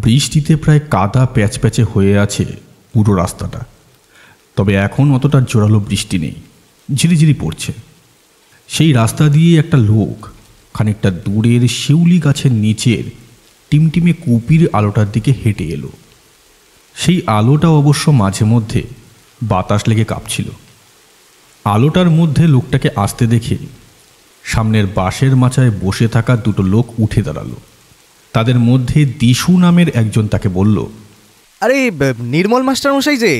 বৃষ্টিতে প্রায় কাদা প্যাচপ্যাচে হয়ে আছে পুরো রাস্তাটা। তবে এখন অতটা জোরালো বৃষ্টি নেই, ঝিরিঝিরি পড়ছে। সেই রাস্তা দিয়ে একটা লোক খানিকটা দূরের শিউলি গাছের নিচের টিমটিমে কুপির আলোটার দিকে হেঁটে এলো। সেই আলোটা অবশ্য মাঝে মধ্যে বাতাস লেগে কাঁপছিল। আলোটার মধ্যে লোকটাকে আসতে দেখে সামনের বাঁশের মাচায় বসে থাকা দুটো লোক উঠে দাঁড়ালো। তাদের মধ্যে দিশু নামের একজন তাকে বলল, আরে নির্মল মাস্টার মশাই যে,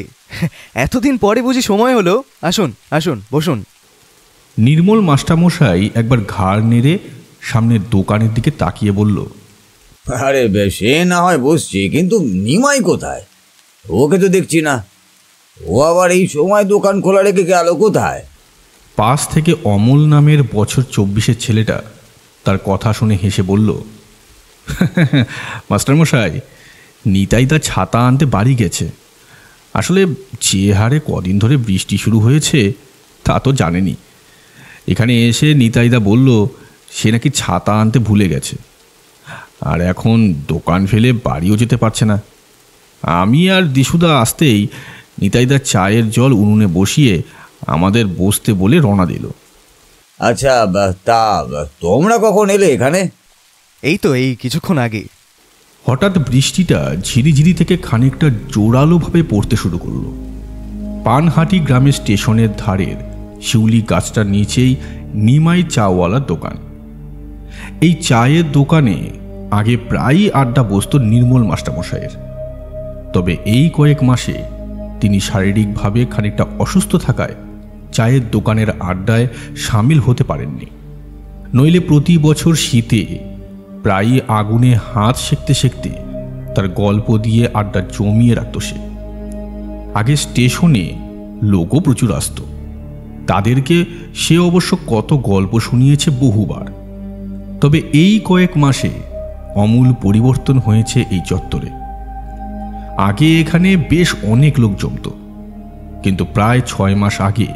এতদিন পরে বুঝি সময় হলো, আসুন আসুন বসুন। নির্মল মাস্টারমশাই একবার ঘাড় নেড়ে সামনের দোকানের দিকে তাকিয়ে বলল, আরে সে না হয় বসছি, কিন্তু নিমাই কোথায়? ওকে তো দেখছি না। ও আবার এই সময় দোকান খোলা রেখে গেল কোথায়? পাশ থেকে অমল নামের বছর 24-এর ছেলেটা তার কথা শুনে হেসে বলল, মাস্টারমশাই, নিতাই তার ছাতা আনতে বাড়ি গেছে। আসলে যে হারে কদিন ধরে বৃষ্টি শুরু হয়েছে তা তো জানেনি। এখানে এসে নিতাইদা বলল সে নাকি ছাতা আনতে ভুলে গেছে, আর এখন দোকান ফেলে বাড়িও যেতে পারছে না। আমি আর দিশুদা আসতেই নিতাইদার চায়ের জল উনুনে বসিয়ে আমাদের বসতে বলে রওনা দিল। আচ্ছা, তা তোমরা কখন এলে এখানে? এই তো এই কিছুক্ষণ আগে। হঠাৎ বৃষ্টিটা ঝিরিঝিরি থেকে খানিকটা জোরালোভাবে পড়তে শুরু করলো। পানহাটি গ্রামের স্টেশনের ধারের শিউলি গাছটার নিচেই নিমাই চাওয়ালার দোকান। এই চায়ের দোকানে আগে প্রায়ই আড্ডা বসত নির্মল মাস্টারমশাইয়ের। তবে এই কয়েক মাসে তিনি শারীরিকভাবে খানিকটা অসুস্থ থাকায় চায়ের দোকানের আড্ডায় সামিল হতে পারেননি। নইলে প্রতি বছর শীতে প্রায়ই আগুনে হাত সেঁকতে সেঁকতে তার গল্প দিয়ে আড্ডা জমিয়ে রাখত সে। আগে স্টেশনে লোকও প্রচুর আসত, তাদেরকে সে অবশ্য কত গল্প শুনিয়েছে বহুবার। তবে এই কয়েক মাসে আমূল পরিবর্তন হয়েছে এই চত্বরে। আগে এখানে বেশ অনেক লোক জমত, কিন্তু প্রায় 6 মাস আগে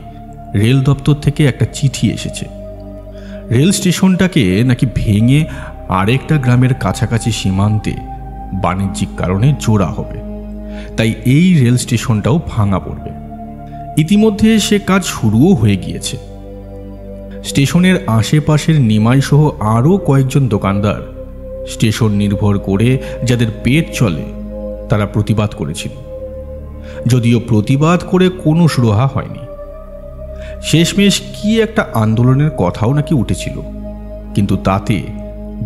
রেল দপ্তর থেকে একটা চিঠি এসেছে। রেল স্টেশনটাকে নাকি ভেঙে আরেকটা গ্রামের কাছাকাছি সীমান্তে বাণিজ্যিক কারণে জোড়া হবে, তাই এই রেল স্টেশনটাও ভাঙা পড়বে। ইতিমধ্যে সে কাজ শুরুও হয়ে গিয়েছে। স্টেশনের আশেপাশের নিমাই সহ আরও কয়েকজন দোকানদার স্টেশন নির্ভর করে যাদের পেট চলে তারা প্রতিবাদ করেছিল, যদিও প্রতিবাদ করে কোনো সুরাহা হয়নি। শেষমেশ কি একটা আন্দোলনের কথাও নাকি উঠেছিল, কিন্তু তাতে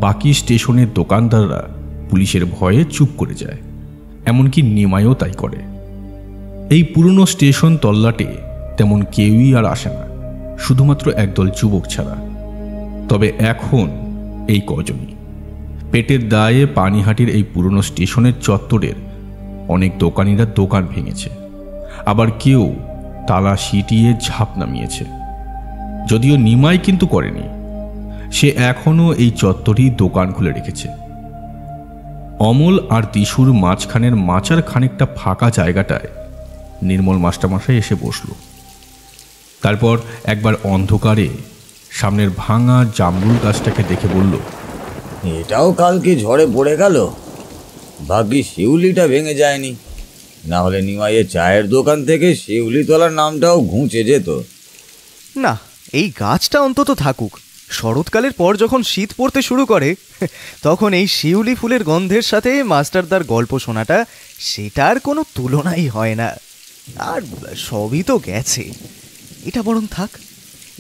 বাকি স্টেশনের দোকানদাররা পুলিশের ভয়ে চুপ করে যায়, এমনকি নিমাইও তাই করে। এই পুরনো স্টেশন তল্লাটে তেমন কেউই আর আসে না, শুধুমাত্র একদল যুবক ছাড়া। তবে এখন এই কজনই। পেটের দায়ে পানিহাটির এই পুরনো স্টেশনের চত্বরের অনেক দোকানিরা দোকান ভেঙেছে, আবার কেউ তালা সিটিয়ে ঝাঁপ নামিয়েছে। যদিও নিমাই কিন্তু করেনি, সে এখনও এই চত্বরেই দোকান খুলে রেখেছে। অমল আর দিশুর মাঝখানের মাচার খানিকটা ফাঁকা জায়গাটায় নির্মল মাস্টারমশাই এসে বসল। তারপর একবার অন্ধকারে সামনের ভাঙা জামরুল গাছটাকে দেখে বলল, এটাও কালকে ঝড়ে পড়ে গেল। ভাগ্যি শিউলিটা ভেঙে যায়নি, না হলে নিমাইয়ের চায়ের দোকান থেকে শিউলি তোলার নামটাও ঘুঁচে যেত। না, এই গাছটা অন্তত থাকুক। শরৎকালের পর যখন শীত পড়তে শুরু করে তখন এই শিউলি ফুলের গন্ধের সাথে মাস্টারদার গল্প শোনাটা, সেটার কোনো তুলনাই হয় না। আর সবই তো গেছে, এটা বরং থাক।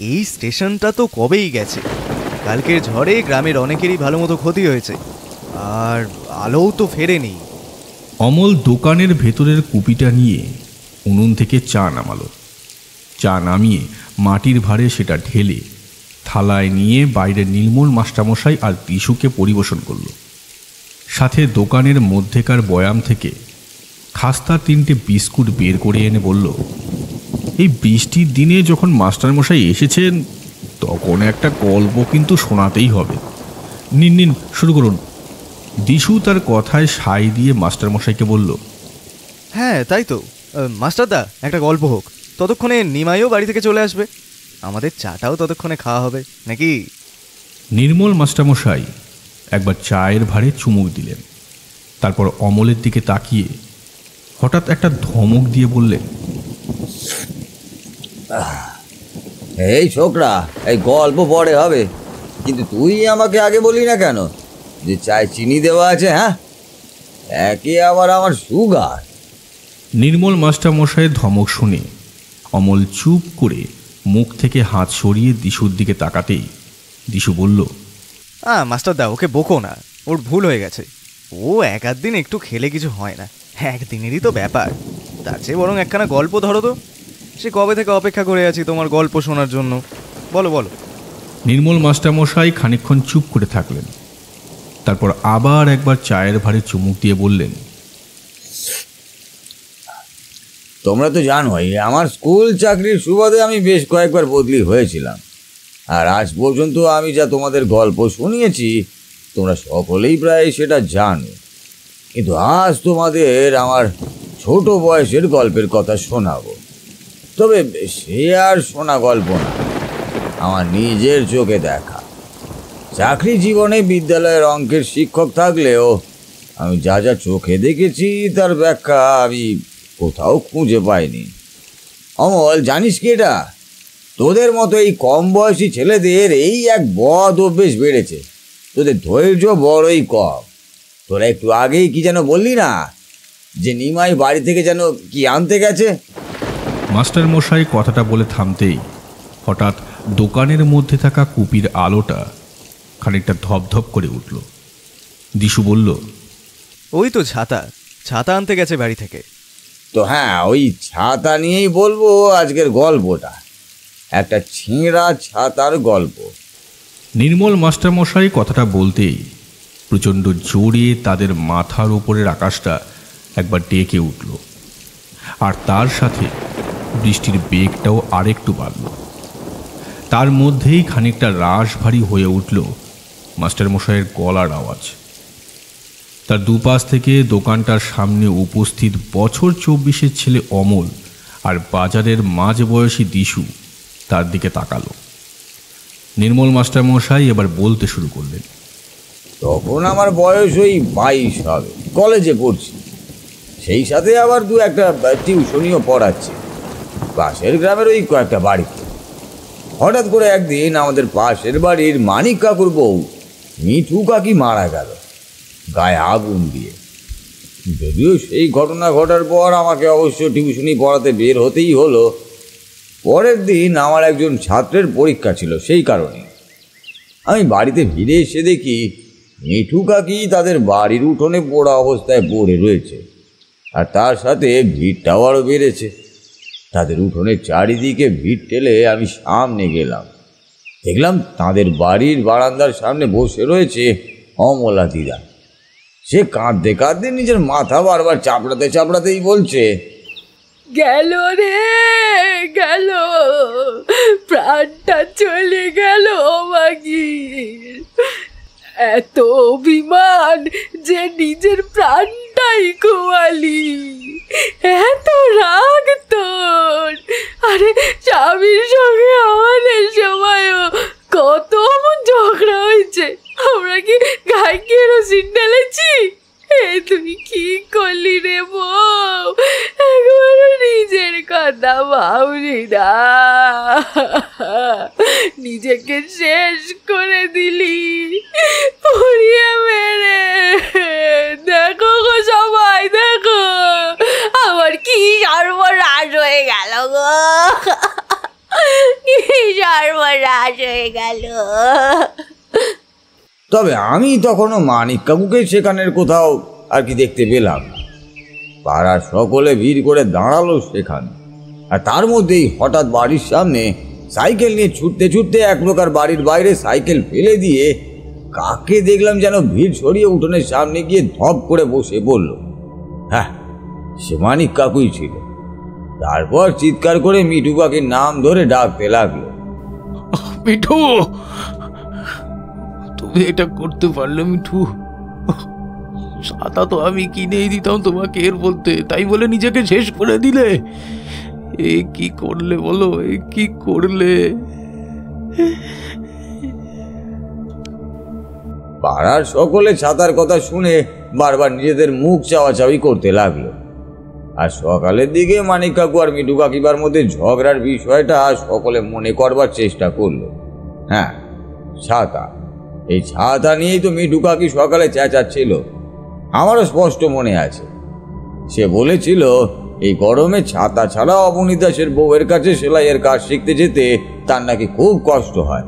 এই স্টেশনটা তো কবেই গেছে। কালকের ঝড়ে গ্রামের অনেকেরই ভালো মতো ক্ষতি হয়েছে, আর আলোও তো ফেরেনি। অমল দোকানের ভেতরের কুপিটা নিয়ে উনুন থেকে চা নামালো। চা নামিয়ে মাটির ভাঁড়ে সেটা ঢেলে থালায় নিয়ে বাইরে নির্মল মাস্টারমশাই আর দিশুকে পরিবেশন করল। সাথে দোকানের মধ্যেকার বয়াম থেকে খাস্তা 3টে বিস্কুট বের করে এনে বলল, এই বৃষ্টির দিনে যখন মাস্টারমশাই এসেছেন তখন একটা গল্প কিন্তু শোনাতেই হবে। নিন নিন, শুরু করুন। দিশু তার কথায় সাই দিয়ে মাস্টারমশাইকে বলল, হ্যাঁ তাই তো, মাস্টারদা একটা গল্প হোক, ততক্ষণে নিমাইও বাড়ি থেকে চলে আসবে, আমাদের চাটাও ততক্ষণে খাওয়া হবে নাকি? নির্মল মাস্টারমশাই একবার চায়ের ভাঁড়ে চুমুক দিলেন, তারপর অমলের দিকে তাকিয়ে হঠাৎ একটা ধমক দিয়ে বললেন, এই ছোকরা, এই গল্প পরে হবে, কিন্তু তুই আমাকে আগে বলি না কেন যে চায় চিনি দেওয়া আছে? হ্যাঁ, একে আবার আমার সুগার। নির্মল মাস্টারমশাইয়ের ধমক শুনে অমল চুপ করে মুখ থেকে হাত সরিয়ে দিশুর দিকে তাকাতেই দিশু বলল, মাস্টার দা, ওকে বকো না, ওর ভুল হয়ে গেছে। ও এক আধ দিন একটু খেলে কিছু হয় না, একদিনেরই তো ব্যাপার। তার চেয়ে বরং একখানা গল্প ধরো তো, সে কবে থেকে অপেক্ষা করে আছি তোমার গল্প শোনার জন্য। বলো বলো। নির্মল মাস্টারমশাই খানিকক্ষণ চুপ করে থাকলেন, তারপর আবার একবার চায়ের ভারে চুমুক দিয়ে বললেন, তোমরা তো জানোই আমার স্কুল চাকরির সুবাদে আমি বেশ কয়েকবার বদলি হয়েছিলাম, আর আজ পর্যন্ত আমি যা তোমাদের গল্প শুনিয়েছি তোমরা সকলেই প্রায় সেটা জানো। কিন্তু আজ তোমাদের আমার ছোট বয়সের গল্পের কথা শোনাবো। তবে সে আর শোনা গল্প না, আমার নিজের চোখে দেখা। চাকরি জীবনে বিদ্যালয়ের অঙ্কের শিক্ষক থাকলেও আমি যা যা চোখে দেখেছি তার ব্যাখ্যা আমি কোথাও খুঁজে পাইনি। অমল, জানিস কি এটা? তোদের মতো এই কম বয়সী ছেলেদের এই এক বদ অভ্যেস বেড়েছে। তোদের ধৈর্য বড়ই কম। তোরা একটু আগেই কি যেন বললি না, যে নিমাই বাড়ি থেকে যেন কি আনতে গেছে? মাস্টারমশাই কথাটা বলে থামতেই হঠাৎ দোকানের মধ্যে থাকা কুপির আলোটা খানিকটা ধপধপ করে উঠল। দিশু বলল, ওই তো ছাতা, ছাতা আনতে গেছে বাড়ি থেকে। তো হ্যাঁ, ওই ছাতা নিয়েই বলবো আজকের গল্পটা, একটা ছেঁড়া ছাতার গল্প। নির্মল মাস্টারমশাই কথাটা বলতেই প্রচণ্ড জোরে তাদের মাথার উপরের আকাশটা একবার ডেকে উঠল, আর তার সাথে বৃষ্টির বেগটাও আরেকটু বাড়ল। তার মধ্যেই খানিকটা রাশ ভারী হয়ে উঠল মাস্টারমশাইয়ের গলার আওয়াজ। তার দুপাশ থেকে দোকানটার সামনে উপস্থিত বছর 24-এর ছেলে অমল আর বাজারের মাঝ বয়সী দিশু তার দিকে তাকালো। নির্মল মাস্টারমশাই এবার বলতে শুরু করলেন, তখন আমার বয়স ওই 22 হবে, কলেজে পড়ছি। সেই সাথে আবার দু একটা টিউশনিও পড়াচ্ছি পাশের গ্রামের ওই কয়েকটা বাড়িতে। হঠাৎ করে একদিন আমাদের পাশের বাড়ির মানিক কাকুর বউ মিঠু কাকি মারা গেল গায়ে আগুন দিয়ে। যদিও সেই ঘটনা ঘটার পর আমাকে অবশ্য টিউশনি পড়াতে বের হতেই হলো। পরের দিন আমার একজন ছাত্রের পরীক্ষা ছিল, সেই কারণে আমি বাড়িতে ফিরে এসে দেখি মিঠু কাকি তাদের বাড়ির উঠোনে পোড়া অবস্থায় পড়ে রয়েছে, আর তার সাথে ভিড়টাও আরও বেড়েছে। তাদের উঠোনের চারিদিকে ভিড় ঠেলে আমি সামনে গেলাম, দেখলাম তাদের বাড়ির বারান্দার সামনে বসে রয়েছে অমলা দিদা। সে কাঁদতে কাঁদতে নিজের মাথা বারবার চাপড়াতে চাপড়াতেই বলছে, গেল রে গেল, প্রাণটা চলে গেল মাগির। এত অভিমান যে নিজের প্রাণটাই খোয়ালি, এত রাগ তোর। আরে স্বামীর সঙ্গে আমাদের সময়ও কত এমন ঝগড়া হয়েছে, আমরা কি গায়ে কেরোসিন ঢেলেছি? তুই কি করলি রে বউ, একবারও নিজের কথা ভাবলি না, নিজেকে শেষ করে দিলি পুড়িয়ে মেরে। দেখো গো সবাই, দেখো আমার কি সর্বনাশ হয়ে গেল গো, কি সর্বনাশ হয়ে গেল। তবে আমি তখনও মানিক কাকুকে সেখানের কোথাও আর কি দেখতে পেলাম না। পাড়ার সকলে ভিড় করে দাঁড়ালো সেখানে, আর তার মধ্যেই হঠাৎ বাড়ির সামনে সাইকেল নিয়ে ছুটতে ছুটতে এক প্রকার বাড়ির বাইরে সাইকেল ফেলে দিয়ে কাকে দেখলাম যেন ভিড় ছড়িয়ে উঠোনের সামনে গিয়ে ধপ করে বসে পড়ল। হ্যাঁ, সে মানিক কাকুই ছিল। তারপর চিৎকার করে মিঠু কাকির নাম ধরে ডাকতে লাগলো, মিঠু, তুমি এটা করতে পারলে মিঠু? ছাতা তো আমি কিনেই দিতাম তোমাকে এর বলতে, তাই বলে নিজেকে শেষ করে দিলে। এ কি করলে বলো, এ কি করলে? পাড়ার সকলে ছাতার কথা শুনে বারবার নিজেদের মুখ চাওয়াচাওয়ি করতে লাগলো। আর সকালের দিকে মানিক কাকু আর মিঠু কাকিমার মধ্যে ঝগড়ার বিষয়টা সকলে মনে করবার চেষ্টা করলো। হ্যাঁ, ছাতা। এই ছাতা নিয়েই তো মিঠু কাকি সকালে চেঁচাচ্ছিল। আমারও স্পষ্ট মনে আছে, সে বলেছিল এই গরমে ছাতা ছাড়া অবনী দাসের বউয়ের কাছে সেলাইয়ের কাজ শিখতে যেতে তার নাকি খুব কষ্ট হয়।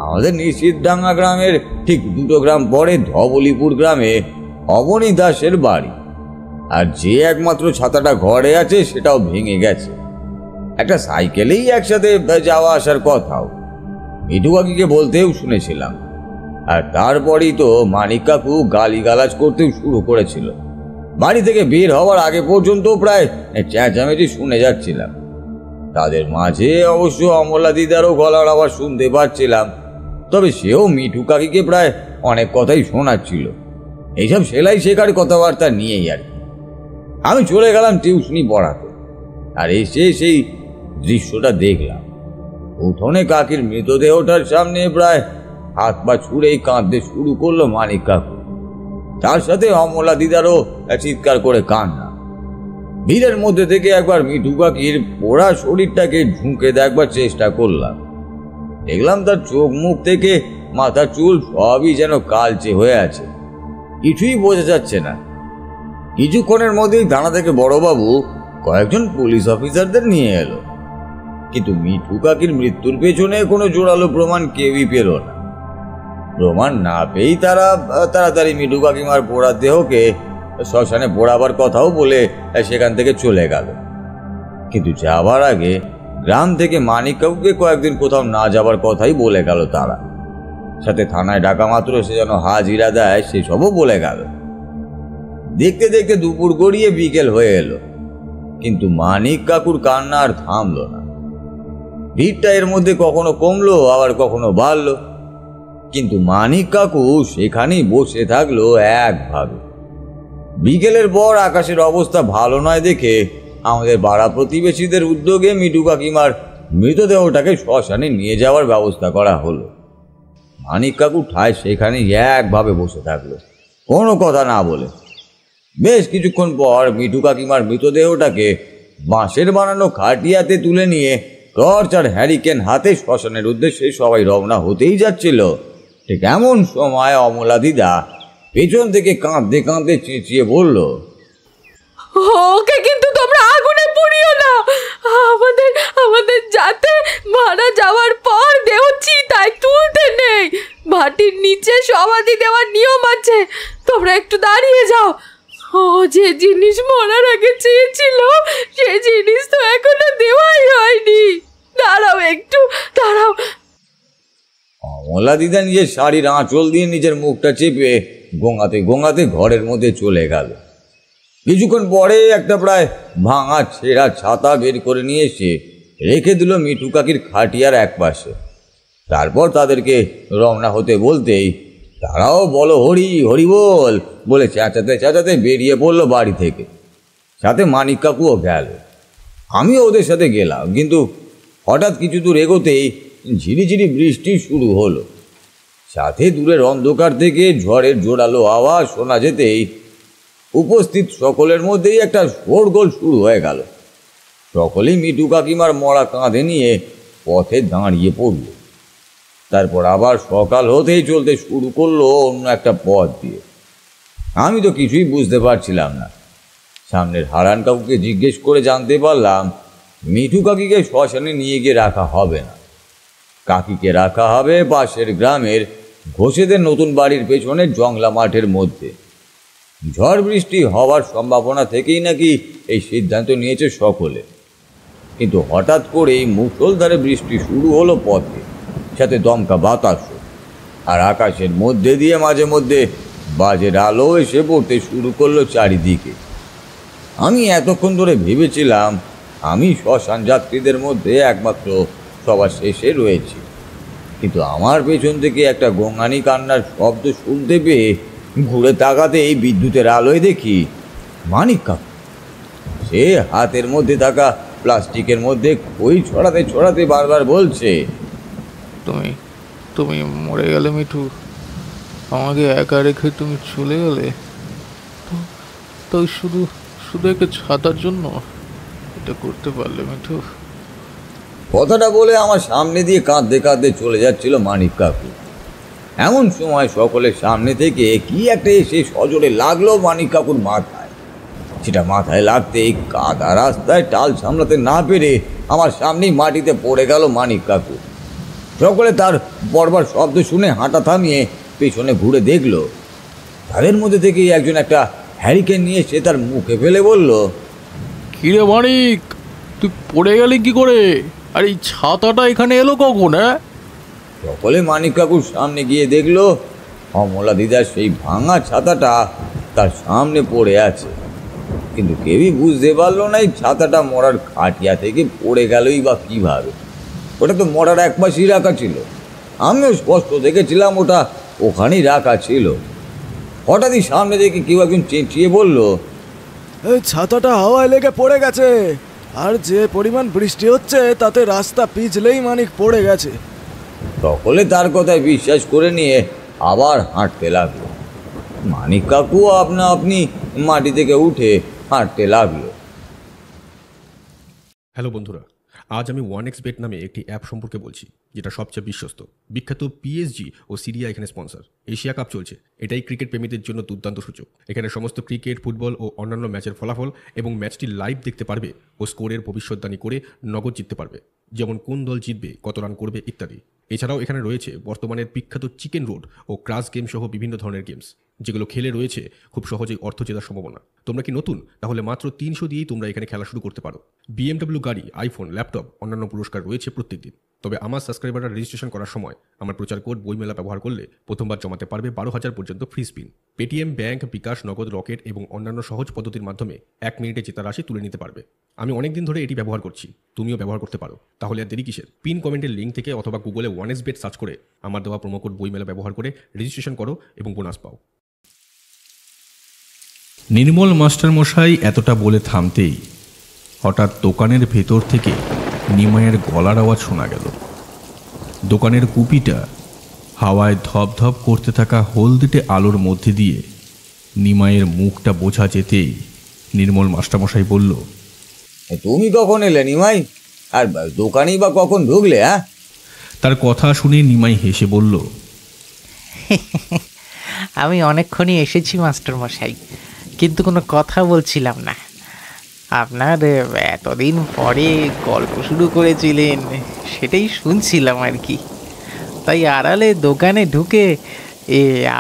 আমাদের নিশিতডাঙ্গা গ্রামের ঠিক 2 গ্রাম পরে ধবলীপুর গ্রামে অবনী দাসের বাড়ি। আর যে একমাত্র ছাতাটা ঘরে আছে সেটাও ভেঙে গেছে। একটা সাইকেলেই একসাথে যাওয়া আসার কথাও মিঠু কাকিকে বলতেও শুনেছিলাম। আর তারপরেই তো মানিক কাকু গালিগালাজ করতেও শুরু করেছিল। বাড়ি থেকে বের হওয়ার আগে পর্যন্ত প্রায় চেঁচামেচি শুনে যাচ্ছিলাম। তাদের মাঝে অবশ্য অমলা দিদারও গলার আওয়াজ শুনতে পাচ্ছিলাম, তবে সেও মিঠু কাকিকে প্রায় অনেক কথাই শোনাচ্ছিল, এইসব সেলাই শেখার কথাবার্তা নিয়েই আর কি। আমি চলে গেলাম টিউশনি পড়াতে। আর এসে সেই দৃশ্যটা দেখলাম। উঠোনে কাকির মৃতদেহটার সামনে প্রায় হাত পা ছুঁড়েই কাঁদতে শুরু করলো মানিক কাকু। তার সাথে অমলা দিদারও চিৎকার করে কান্না। ভিড়ের মধ্যে থেকে একবার মিঠু কাকির পোড়া শরীরটাকে ঝুঁকে দেখবার চেষ্টা করলাম। দেখলাম তার চোখ মুখ থেকে মাথা চুল সবই যেন কালচে হয়ে আছে, কিছুই বোঝা যাচ্ছে না। কিছুক্ষণের মধ্যেই থানা থেকে বড়বাবু কয়েকজন পুলিশ অফিসারদের নিয়ে এলো, কিন্তু মিঠু কাকির মৃত্যুর পেছনে কোনো জোরালো প্রমাণ কেউই পেল না। প্রমাণ না পেয়েই তারা তাড়াতাড়ি মিঠু কাকিমার পোড়া দেহকে শ্মশানে পোড়াবার কথাও বলে সেখান থেকে চলে গেল। কিন্তু যাবার আগে গ্রাম থেকে মানিক কাকুকে কয়েকদিন কোথাও না যাবার কথাই বলে গেল তারা। সাথে থানায় ডাকা মাত্র সে যেন হাজিরা দেয় সেসবও বলে গেল। দেখতে দেখতে দুপুর গড়িয়ে বিকেল হয়ে এলো, কিন্তু মানিক কাকুর কান্না আর থামলো না। ভিড়টা এর মধ্যে কখনো কমলো আবার কখনো বাড়লো, কিন্তু মানিক কাকু সেখানেই বসে থাকলো একভাবে। বিকেলের পর আকাশের অবস্থা ভালো নয় দেখে আমাদের পাড়া প্রতিবেশীদের উদ্যোগে মিঠু কাকিমার মৃতদেহটাকে শ্মশানে নিয়ে যাওয়ার ব্যবস্থা করা হলো। মানিক কাকু ঠায় সেখানে একভাবে বসে থাকলো, কোনো কথা না বলে। বেশ কিছুক্ষণ পর মিঠু কাকিমার মৃতদেহটাকে বাঁশের বানানো খাটিয়াতে তুলে নিয়ে টর্চ আর হ্যারিকেন হাতে শ্মশানের উদ্দেশ্যে সবাই রওনা হতেই যাচ্ছিল। ঠিক এমন সময় অমলা দিদা পেছন থেকে কাঁদতে কাঁদতে চেঁচিয়ে বলল, ওকে কিন্তু তোমরা আগুনে পুড়িও না। আমাদের আমাদের যাতে মারা যাওয়ার পর দেহ চিতায় তুলতে নেই। মাটির নিচে সমাধি দেওয়ার নিয়ম আছে, তোমরা একটু দাঁড়িয়ে যাও। ও যে জিনিস মরার আগে চেয়েছিল সে জিনিস তো এখনো দেওয়াই হয়নি। দাঁড়াও, একটু দাঁড়াও। অমলা দিদা নিজের শাড়ির আঁচল দিয়ে নিজের মুখটা চেপে গোঙাতে গোঙাতে ঘরের মধ্যে চলে গেল। কিছুক্ষণ পরে একটা প্রায় ভাঙা ছেঁড়া ছাতা বের করে নিয়ে এসে রেখে দিল মিঠু কাকির খাটিয়ার এক পাশে। তারপর তাদেরকে রওনা হতে বলতেই তারাও বলো হরি হরি বল বলে চেঁচাতে চেঁচাতে বেরিয়ে পড়লো বাড়ি থেকে। সাথে মানিক কাকুও গেল, আমিও ওদের সাথে গেলাম। কিন্তু হঠাৎ কিছু দূর এগোতেই ঝিরিঝিরি বৃষ্টি শুরু হলো। সাথে দূরের অন্ধকার থেকে ঝড়ের জোরালো আওয়াজ শোনা যেতেই উপস্থিত সকলের মধ্যেই একটা শোরগোল শুরু হয়ে গেল। সকলেই মিঠু কাকিমার মরা কাঁধে নিয়ে পথে দাঁড়িয়ে পড়ল। তারপর আবার সকাল হতেই চলতে শুরু করলো অন্য একটা পথ দিয়ে। আমি তো কিছুই বুঝতে পারছিলাম না। সামনের হারান কাকুকে জিজ্ঞেস করে জানতে পারলাম মিঠু কাকিকে শ্মশানে নিয়ে গিয়ে রাখা হবে না, কাকিকে রাখা হবে পাশের গ্রামের ঘোষেদের নতুন বাড়ির পেছনে জংলা মাঠের মধ্যে। ঝড় বৃষ্টি হওয়ার সম্ভাবনা থেকেই নাকি এই সিদ্ধান্ত নিয়েছে সকলে। কিন্তু হঠাৎ করেই মুষলধারে বৃষ্টি শুরু হলো পথে, সাথে দমকা বাতাসও। আর আকাশের মধ্যে দিয়ে মাঝে মধ্যে বাজের আলো এসে পড়তে শুরু করলো চারিদিকে। আমি এতক্ষণ ধরে ভেবেছিলাম আমি শ্মশান যাত্রীদের মধ্যে একমাত্র সবার শেষে রয়েছি, কিন্তু আমার পেছন থেকে একটা গোঙানি কান্নার শব্দ শুনতে পেয়ে ঘুরে তাকাতে এই বিদ্যুতের আলোয় দেখি মানিক কাকু। সে হাতের মধ্যে থাকা প্লাস্টিকের মধ্যে খই ছড়াতে ছড়াতে বারবার বলছে, তুমি তুমি মরে গেলে মিঠু, আমাকে একা রেখে তুমি চলে গেলে, তো শুধু শুধু একটা ছাতার জন্য এটা করতে পারলে মিঠু? কথাটা বলে আমার সামনে দিয়ে কাঁদতে কাঁদতে চলে যাচ্ছিল মানিক কাকু। এমন সময় সকলের সামনে থেকে কি একটা এসে সজোরে লাগলো মানিক কাকুর মাথায়। সেটা মাথায় লাগতেই কাদা রাস্তায় টাল সামলাতে না পেরে আমার সামনেই মাটিতে পড়ে গেল মানিক কাকু। সকলে তার বর্বর শব্দ শুনে হাঁটা থামিয়ে পেছনে ঘুরে দেখলো, তাদের মধ্যে থেকেই একজন একটা হ্যারিকেন নিয়ে সে তার মুখে ফেলে বলল, কিরে মানিক, তুই পড়ে গেলি কি করে? আর এই ছাতাটা এখানে এলো কখন? হ্যাঁ, সকলে মানিক কাকুর সামনে গিয়ে দেখলো অমলা দিদার সেই ভাঙা ছাতাটা তার সামনে পড়ে আছে। কিন্তু কেউই বুঝতে পারলো না এই ছাতাটা মরার খাটিয়া থেকে পড়ে গেলই বা কীভাবে। ওটা তো মরার এক পাশেই রাখা ছিল, আমিও স্পষ্ট দেখেছিলাম ওটা ওখানেই রাখা ছিল। হঠাৎই সামনে দেখে কেউ একজন চেঁচিয়ে বলল, এই ছাতাটা হাওয়ায় লেগে পড়ে গেছে, আর যে পরিমাণ বৃষ্টি হচ্ছে তাতে রাস্তা পিছলেই মানিক পড়ে গেছে। সকলে তার কথায় বিশ্বাস করে নিয়ে আবার হাঁটতে লাগলো। মানিক কাকু আপনা আপনি মাটি থেকে উঠে হাঁটতে লাগলো। হ্যালো বন্ধুরা, আজ আমি 1xBet নামে একটি অ্যাপ সম্পর্কে বলছি, যেটা সবচেয়ে বিশ্বস্ত। বিখ্যাত পিএসজি ও সিরিয়া এখানে স্পন্সর। এশিয়া কাপ চলছে, এটাই ক্রিকেট প্রেমীদের জন্য দুর্দান্ত সুযোগ। এখানে সমস্ত ক্রিকেট, ফুটবল ও অন্যান্য ম্যাচের ফলাফল এবং ম্যাচটি লাইভ দেখতে পারবে ও স্কোরের ভবিষ্যদ্বাণী করে নগদ জিততে পারবে, যেমন কোন দল জিতবে, কত রান করবে ইত্যাদি। এছাড়াও এখানে রয়েছে বর্তমানের বিখ্যাত চিকেন রোড ও ক্রাশ গেম সহ বিভিন্ন ধরনের গেমস, যেগুলো খেলে রয়েছে খুব সহজেই অর্থ জেতার সম্ভাবনা। তোমরা কি নতুন? তাহলে মাত্র 300 দিয়েই তোমরা এখানে খেলা শুরু করতে পারো। BMW গাড়ি, আইফোন, ল্যাপটপ, অন্যান্য পুরস্কার রয়েছে প্রত্যেকদিন। তবে আমার সাবস্ক্রাইবাররা রেজিস্ট্রেশন করার সময় আমার প্রচার কোড বইমেলা ব্যবহার করলে প্রথমবার জমাতে পারবে 12,000 পর্যন্ত ফ্রি স্পিন। পেটিএম, ব্যাংক, বিকাশ, নগদ, রকেট এবং অন্যান্য সহজ পদ্ধতির মাধ্যমে 1 মিনিটে জেতা রাশি তুলে নিতে পারবে। আমি অনেকদিন ধরে এটি ব্যবহার করছি, তুমিও ব্যবহার করতে পারো। তাহলে আর দেরি কিসের? পিন কমেন্টের লিঙ্ক থেকে অথবা গুগলে 1xBet সার্চ করে আমার দেওয়া প্রোমো কোড বইমেলা ব্যবহার করে রেজিস্ট্রেশন করো এবং বোনাস পাও। নির্মল মাস্টারমশাই এতটা বলে থামতেই হঠাৎ দোকানের ভেতর থেকে নিমাইয়ের গলার আওয়াজ শোনা গেল। দোকানের কুপিটা হাওয়ায় ধপধপ করতে থাকা হলদেটে আলোর মধ্যে দিয়ে নিমাইয়ের মুখটা বোঝা যেতেই নির্মল মাস্টারমশাই বলল, তুমি কখন এলে নিমাই? আর দোকানেই বা কখন ঢুকলে? হ্যাঁ, তার কথা শুনে নিমাই হেসে বলল, আমি অনেকক্ষণই এসেছি মাস্টারমশাই, কিন্তু কোনো কথা বলছিলাম না। আপনার এতদিন পরে গল্প শুরু করেছিলেন, সেটাই শুনছিলাম আর কি। তাই আড়ালে দোকানে ঢুকে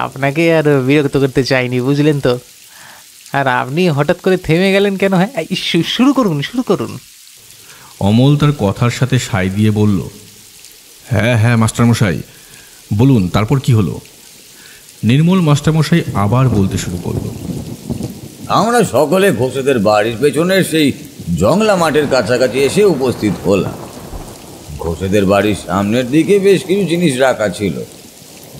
আপনাকে আর বিরক্ত করতে চাইনি, বুঝলেন তো। আর আপনি হঠাৎ করে থেমে গেলেন কেন? হ্যাঁ, শুরু করুন, শুরু করুন। অমল তার কথার সাথে সায় দিয়ে বলল, হ্যাঁ হ্যাঁ মাস্টারমশাই বলুন, তারপর কি হলো? নির্মল মাস্টারমশাই আবার বলতে শুরু করলো, আমরা সকলে ঘোষেদের বাড়ির পেছনের সেই জংলা মাঠের কাছাকাছি এসে উপস্থিত হলাম। ঘোষেদের বাড়ির সামনের দিকে বেশ কিছু জিনিস রাখা ছিল,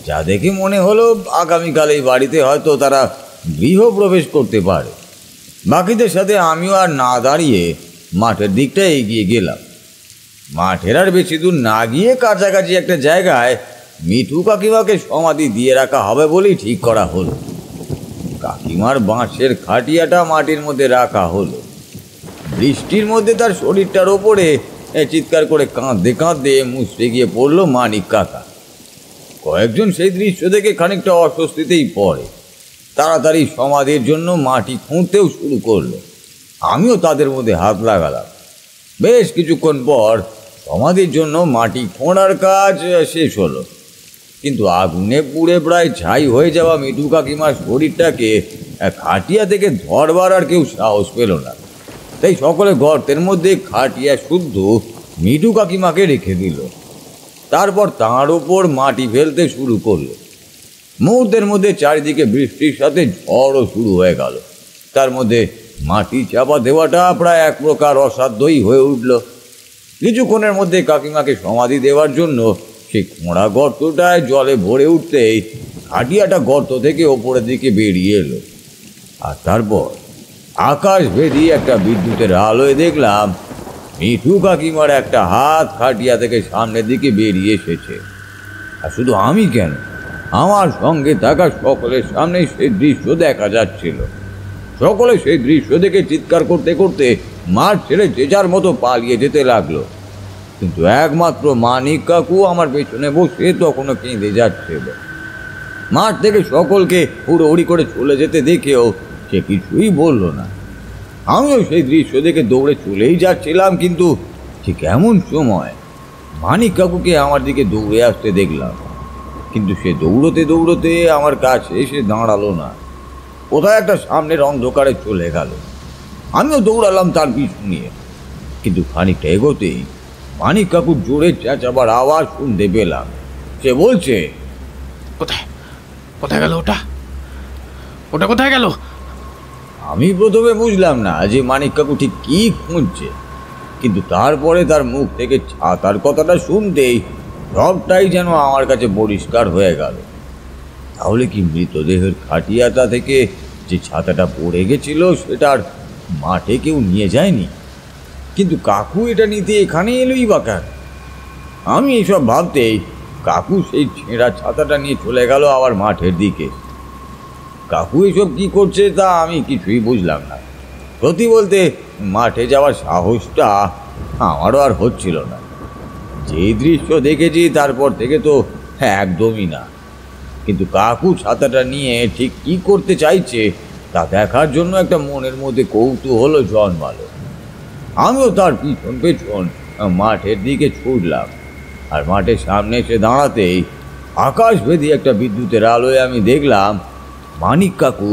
যা দেখে মনে হলো আগামীকাল এই বাড়িতে হয়তো তারা গৃহপ্রবেশ করতে পারে। বাকিদের সাথে আমিও আর না দাঁড়িয়ে মাঠের দিকটা এগিয়ে গেলাম। মাঠের আর বেশি দূর না গিয়ে কাছাকাছি একটা জায়গায় মিঠু কাকিমাকে সমাধি দিয়ে রাখা হবে বলেই ঠিক করা হলো। কাকিমার বাঁশের খাটিয়াটা মাটির মধ্যে রাখা হলো। বৃষ্টির মধ্যে তার শরীরটার ওপরে চিৎকার করে কাঁদতে কাঁদতে মুছড়ে গিয়ে পড়লো মানিক কাকা। কয়েকজন সেই দৃশ্য দেখে খানিকটা অস্বস্তিতেই পড়ে। তাড়াতাড়ি সমাধির জন্য মাটি খুঁড়তেও শুরু করলো। আমিও তাদের মধ্যে হাত লাগালাম। বেশ কিছুক্ষণ পর সমাধির জন্য মাটি খোঁড়ার কাজ শেষ হলো, কিন্তু আগুনে পুড়ে প্রায় ছাই হয়ে যাওয়া মিঠু কাকিমার শরীরটাকে খাটিয়া থেকে ধরবার আর কেউ সাহস পেল না। তাই সকলে গর্তের মধ্যে খাটিয়া শুদ্ধ মিঠু কাকিমাকে রেখে দিল। তারপর তাঁর ওপর মাটি ফেলতে শুরু করলো। মুহূর্তের মধ্যে চারিদিকে বৃষ্টির সাথে ঝড়ও শুরু হয়ে গেল। তার মধ্যে মাটি চাপা দেওয়াটা প্রায় এক প্রকার অসাধ্যই হয়ে উঠল। কিছুক্ষণের মধ্যে কাকিমাকে সমাধি দেওয়ার জন্য সেই খোঁড়া গর্তটায় জলে ভরে উঠতেই খাটিয়াটা গর্ত থেকে ওপরের দিকে বেরিয়ে এলো। আর তারপর আকাশ ভেদি একটা বিদ্যুতের আলোয় দেখলাম মিঠু কাকিমার একটা হাত খাটিয়া থেকে সামনের দিকে বেরিয়ে এসেছে। আর শুধু আমি কেন, আমার সঙ্গে থাকা সকলের সামনে সেই দৃশ্য দেখা যাচ্ছিল। সকলে সেই দৃশ্য দেখে চিৎকার করতে করতে মাঠ ছেড়ে যে যার মতো পালিয়ে যেতে লাগলো, কিন্তু একমাত্র মানিক কাকু আমার পেছনে বসে তখনও কেঁদে যাচ্ছিল। মাঠ থেকে সকলকে হুড়োহুড়ি করে চলে যেতে দেখেও সে কিছুই বলল না। আমিও সেই দৃশ্য দেখে দৌড়ে চলেই যাচ্ছিলাম, কিন্তু ঠিক এমন সময় মানিক কাকুকে আমার দিকে দৌড়ে আসতে দেখলাম, কিন্তু সে দৌড়তে দৌড়তে আমার কাছে এসে দাঁড়ালো না, কোথায় একটা সামনের অন্ধকারে চলে গেল। আমিও দৌড়ালাম তার পিছু নিয়ে, কিন্তু খানিকটা এগোতেই মানিক কাকুর জোরে চেঁচাবার আওয়াজ শুনতে পেলাম। সে বলছে, কোথায় কোথায় গেল ওটা? ওটা কোথায় গেল? আমি প্রথমে বুঝলাম না যে মানিক কাকু ঠিক কি খুঁজছে, কিন্তু তারপরে তার মুখ থেকে ছাতার কথাটা শুনতেই সবটাই যেন আমার কাছে পরিষ্কার হয়ে গেল। তাহলে কি মৃতদেহের খাটিয়াটা থেকে যে ছাতাটা পড়ে গেছিল সেটা আর মাঠে কেউ নিয়ে যায়নি? কিন্তু কাকু এটা নিতে এখানে এলোই বা কেন? আমি এসব ভাবতেই কাকু সেই ছেঁড়া ছাতাটা নিয়ে চলে গেল আবার মাঠের দিকে। কাকু এসব কি করছে তা আমি কিছুই বুঝলাম না। সত্যি বলতে মাঠে যাওয়ার সাহসটা আমারও আর হচ্ছিল না। যেই দৃশ্য দেখেছি তারপর থেকে তো একদমই না। কিন্তু কাকু ছাতাটা নিয়ে ঠিক কি করতে চাইছে তা দেখার জন্য একটা মনের মধ্যে কৌতূহল জন্মালো। আমিও তার পিছন পেছন মাঠের দিকে ছুটলাম, আর মাঠের সামনে এসে দাঁড়াতেই আকাশভেদী একটা বিদ্যুতের আলোয় আমি দেখলাম মানিক কাকু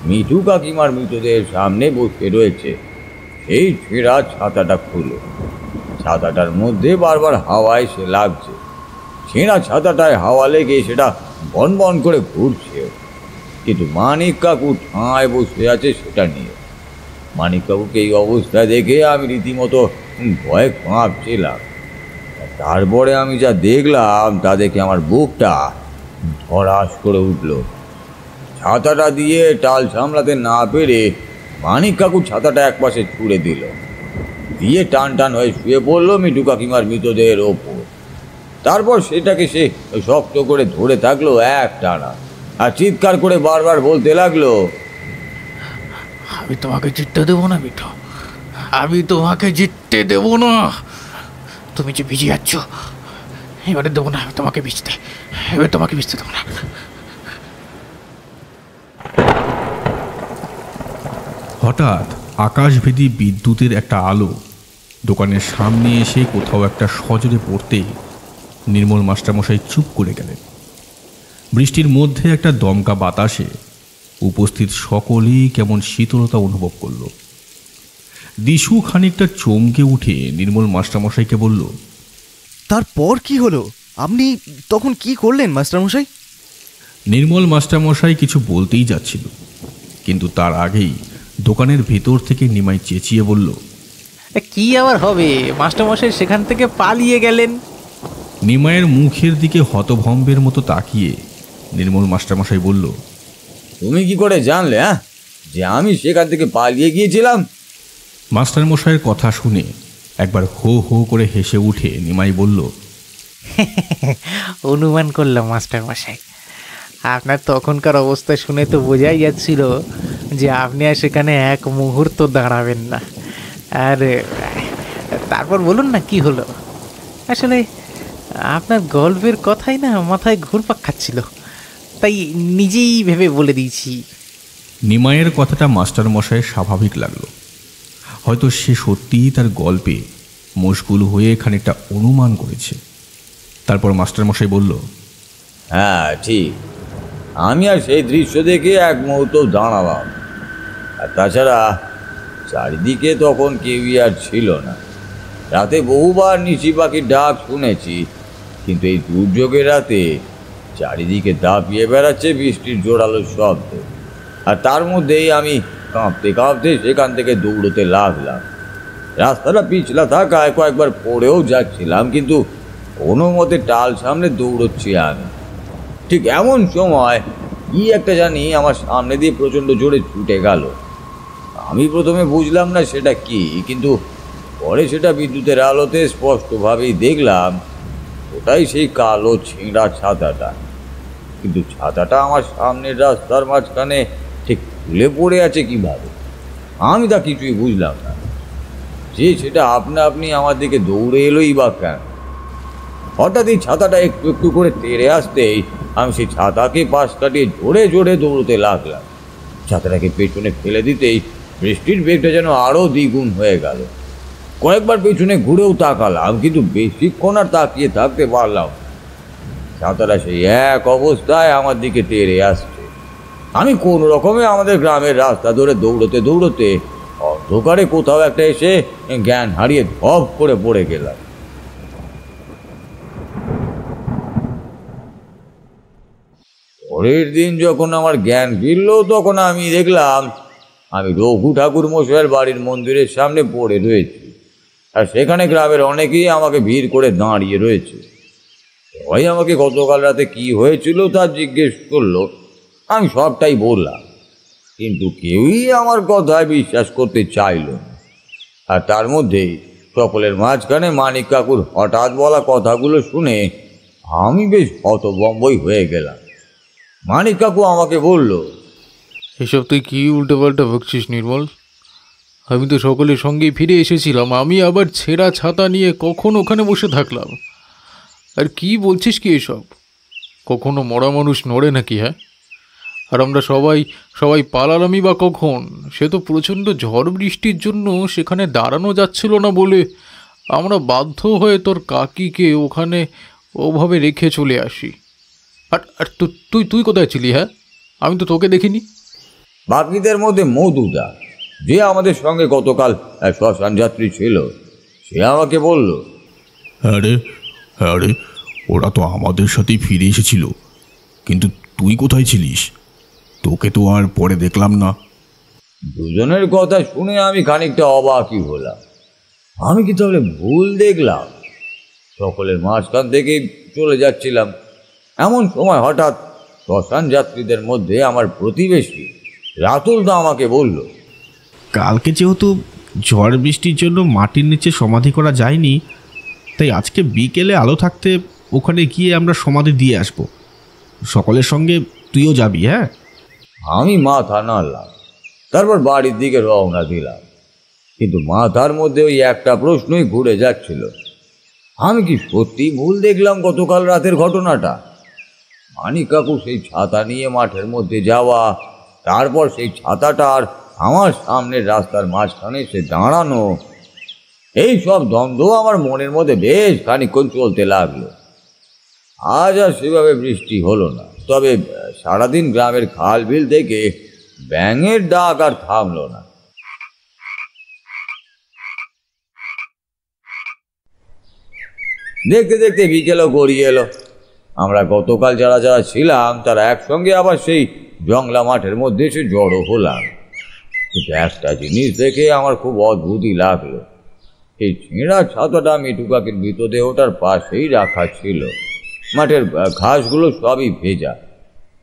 মিঠু কাকিমার মৃতদেহের সামনে বসে রয়েছে। এই ছেঁড়া ছাতাটা খুলে ছাতাটার মধ্যে বারবার হাওয়া এসে লাগছে। ছেঁড়া ছাতাটায় হাওয়া লেগে সেটা বন বন করে ঘুরছে, কিন্তু মানিক কাকু ঠাঁয় বসে আছে সেটা নিয়ে। মানিক কাকুকে এই অবস্থা দেখে আমি রীতিমতো ভয়ে কাঁপছিলাম। তারপরে আমি যা দেখলাম তা দেখে আমার বুকটা ধড়াস করে উঠল। ছাতাটা দিয়ে টাল সামলাতে না পেরে মানিক কাকু ছাতাটা একপাশে ছুঁড়ে দিল, দিয়ে টান টান হয়ে শুয়ে পড়ল মিঠু কাকিমার মৃতদেহের ওপর। তারপর সেটাকে সে শক্ত করে ধরে থাকলো এক টানা, আর চিৎকার করে বারবার বলতে লাগলো, আমি তোমাকে জিততে দেবো না মিঠু, আমি তোমাকে জিততে দেবো না। তুমি যে ভিজে যাচ্ছ, এবারে দেবো না আমি তোমাকে ভিজতে, এবার তোমাকে ভিজতে দেবো না। হঠাৎ আকাশভেদী বিদ্যুতের একটা আলো দোকানের সামনে এসে কোথাও একটা সজোরে পড়তে নির্মল মাস্টারমশাই চুপ করে গেলেন। বৃষ্টির মধ্যে একটা দমকা বাতাসে উপস্থিত সকলেই কেমন শীতলতা অনুভব করল। দিশু খানিকটা চমকে উঠে নির্মল মাস্টারমশাইকে বলল, তারপর কি হলো? আপনি তখন কি করলেন মাস্টারমশাই? নির্মল মাস্টারমশাই কিছু বলতেই যাচ্ছিল, কিন্তু তার আগেই দোকানের ভেতর থেকে নিমাই চেঁচিয়ে বলল, কি আবার হবে, মাস্টারমশাই সেখান থেকে পালিয়ে গেলেন। নিমাইয়ের মুখের দিকে হতভম্বের মতো তাকিয়ে নির্মল মাস্টারমশাই বলল, তুমি কি করে জানলে যে আমি সেখান থেকে পালিয়ে গিয়েছিলাম? মাস্টারমশাইয়ের কথা শুনে একবার হো হো করে হেসে উঠে নিমাই বলল, অনুমান করলাম মাস্টারমশাই, আপনার তখনকার অবস্থা শুনে তো বোঝাই যাচ্ছিল যে আপনি আর সেখানে এক মুহূর্ত দাঁড়াবেন না। আর তারপর বলুন না কি হলো? আসলে আপনার গল্পের কথাই না মাথায় ঘুরপাক খাচ্ছিল, তাই নিজেই ভেবে বলে দিয়েছি। নিমাইয়ের কথাটা মাস্টারমশাইয়ের স্বাভাবিক লাগলো। হয়তো সে সত্যিই তার গল্পে মশগুল হয়ে খানিকটা অনুমান করেছে। তারপর মাস্টারমশাই বলল, হ্যাঁ ঠিক, আমি আর সেই দৃশ্য দেখে এক মুহূর্ত দাঁড়ালাম। আর তাছাড়া চারিদিকে তখন কেউই আর ছিল না। রাতে বহুবার নিশি পাখির ডাক শুনেছি, কিন্তু এই দুর্যোগের রাতে চারিদিকে দাপিয়ে বেড়াচ্ছে বৃষ্টির জোরালো শব্দ। আর তার মধ্যেই আমি কাঁপতে কাঁপতে সেখান থেকে দৌড়তে লাগলাম। রাস্তাটা পিছলা থাকায় কয়েকবার পড়েও যাচ্ছিলাম, কিন্তু কোনো মতে টাল সামনে দৌড়চ্ছি আমি। ঠিক এমন সময় কি একটা জানি আমার সামনে দিয়ে প্রচণ্ড জোরে ছুটে গেল। আমি প্রথমে বুঝলাম না সেটা কি, কিন্তু পরে সেটা বিদ্যুতের আলোতে স্পষ্টভাবেই দেখলাম ওটাই সেই কালো ছিঁড়া ছাতাটা। কিন্তু ছাতাটা আমার সামনের রাস্তার মাঝখানে ঠিক খুলে পড়ে আছে কিভাবে, আমি তা কিছুই বুঝলাম না। যে সেটা আপনা আপনি আমার দিকে দৌড়ে এলোই বা কেন? হঠাৎ এই ছাতাটা একটু একটু করে তেড়ে আসতেই আমি সেই ছাতাকে পাশ কাটিয়ে জোরে জোরে দৌড়তে লাগলাম। ছাতাটাকে পেছনে ফেলে দিতেই বৃষ্টির বেগটা যেন আরও দ্বিগুণ হয়ে গেল। কয়েকবার পেছনে ঘুরেও তাকালাম, কিন্তু বেশিক্ষণ আর তাকিয়ে থাকতে পারলাম। ছাতাটা সেই এক অবস্থায় আমার দিকে তেড়ে আসছে। আমি কোন রকমে আমাদের গ্রামের রাস্তা ধরে দৌড়তে দৌড়তে অন্ধকারে কোথাও একটা এসে জ্ঞান হারিয়ে ধপ করে পড়ে গেলাম। পরের দিন যখন আমার জ্ঞান ফিরল, তখন আমি দেখলাম আমি রঘু ঠাকুর মশাইয়ের বাড়ির মন্দিরের সামনে পড়ে রয়েছি, আর সেখানে গ্রামের অনেকেই আমাকে ভিড় করে দাঁড়িয়ে রয়েছে। সবাই আমাকে গতকাল রাতে কি হয়েছিল তা জিজ্ঞেস করলো। আমি সবটাই বললাম, কিন্তু কেউই আমার কথায় বিশ্বাস করতে চাইল না। আর তার মধ্যেই সকলের মাঝখানে মানিক কাকুর হঠাৎ বলা কথাগুলো শুনে আমি বেশ হতভম্বই হয়ে গেলাম। মানিক কাকু আমাকে বলল, এসব তুই কি উল্টোপাল্টা বকছিস নির্মল? আমি তো সকলের সঙ্গেই ফিরে এসেছিলাম, আমি আবার ছেঁড়া ছাতা নিয়ে কখন ওখানে বসে থাকলাম? আর কি বলছিস কি এসব? কখনো মরা মানুষ নড়ে নাকি? হ্যাঁ, আর আমরা সবাই পালালামই বা কখন? সে তো প্রচণ্ড ঝড় বৃষ্টির জন্য সেখানে দাঁড়ানো যাচ্ছিল না বলে আমরা বাধ্য হয়ে তোর কাকিকে ওখানে ওভাবে রেখে চলে আসি। আর তুই কোথায় ছিলি? হ্যাঁ, আমি তো তোকে দেখিনি। বাকিদের মধ্যে মধুদা, যে আমাদের সঙ্গে গতকাল শ্মশান যাত্রী ছিল, সে আমাকে বলল, হ্যাঁ রে, ওরা তো আমাদের সাথেই ফিরে এসেছিল, কিন্তু তুই কোথায় ছিলিস? তোকে তো আর পরে দেখলাম না। দুজনের কথা শুনে আমি খানিকটা অবাকই হলাম। আমি কি তাহলে ভুল দেখলাম? সকলের মাঝখান থেকেই চলে যাচ্ছিলাম, এমন সময় হঠাৎ শ্মশান যাত্রীদের মধ্যে আমার প্রতিবেশী রাতুলদা আমাকে বলল, কালকে যেহেতু ঝড় বৃষ্টির জন্য মাটির নিচে সমাধি করা যায়নি, তাই আজকে বিকেলে আলো থাকতে ওখানে গিয়ে আমরা সমাধি দিয়ে আসব। সকলের সঙ্গে তুইও যাবি? হ্যাঁ। আমি মাথা নাড়লাম, তারপর বাড়ির দিকে রওনা দিলাম। কিন্তু মাথার মধ্যে ওই একটা প্রশ্নই ঘুরে যাচ্ছিল, আমি কি সত্যি ভুল দেখলাম গতকাল রাতের ঘটনাটা? মানিক কাকু সেই ছাতা নিয়ে মাঠের মধ্যে যাওয়া, তারপর সেই ছাতাটার আমার সামনের রাস্তার মাঝখানে এসে দাঁড়ানো, এই সব দ্বন্দ্ব আমার মনের মধ্যে বেশ খানিকক্ষণ চলতে লাগলো। আজ আর সেভাবে বৃষ্টি হলো না, তবে সারাদিন গ্রামের খাল বিল থেকে ব্যাঙের ডাক আর থামলো না। দেখতে দেখতে বিকেলও গড়িয়ে এলো। আমরা গতকাল যারা যারা ছিলাম তারা একসঙ্গে আবার সেই জংলা মাঠের মধ্যে এসে জড়ো হলাম। কিন্তু একটা জিনিস দেখে আমার খুব অদ্ভুতই লাগলো। এই ছেঁড়া ছাতাটা মিঠু কাকির মৃতদেহটার পাশেই রাখা ছিল। মাঠের ঘাসগুলো সবই ভেজা,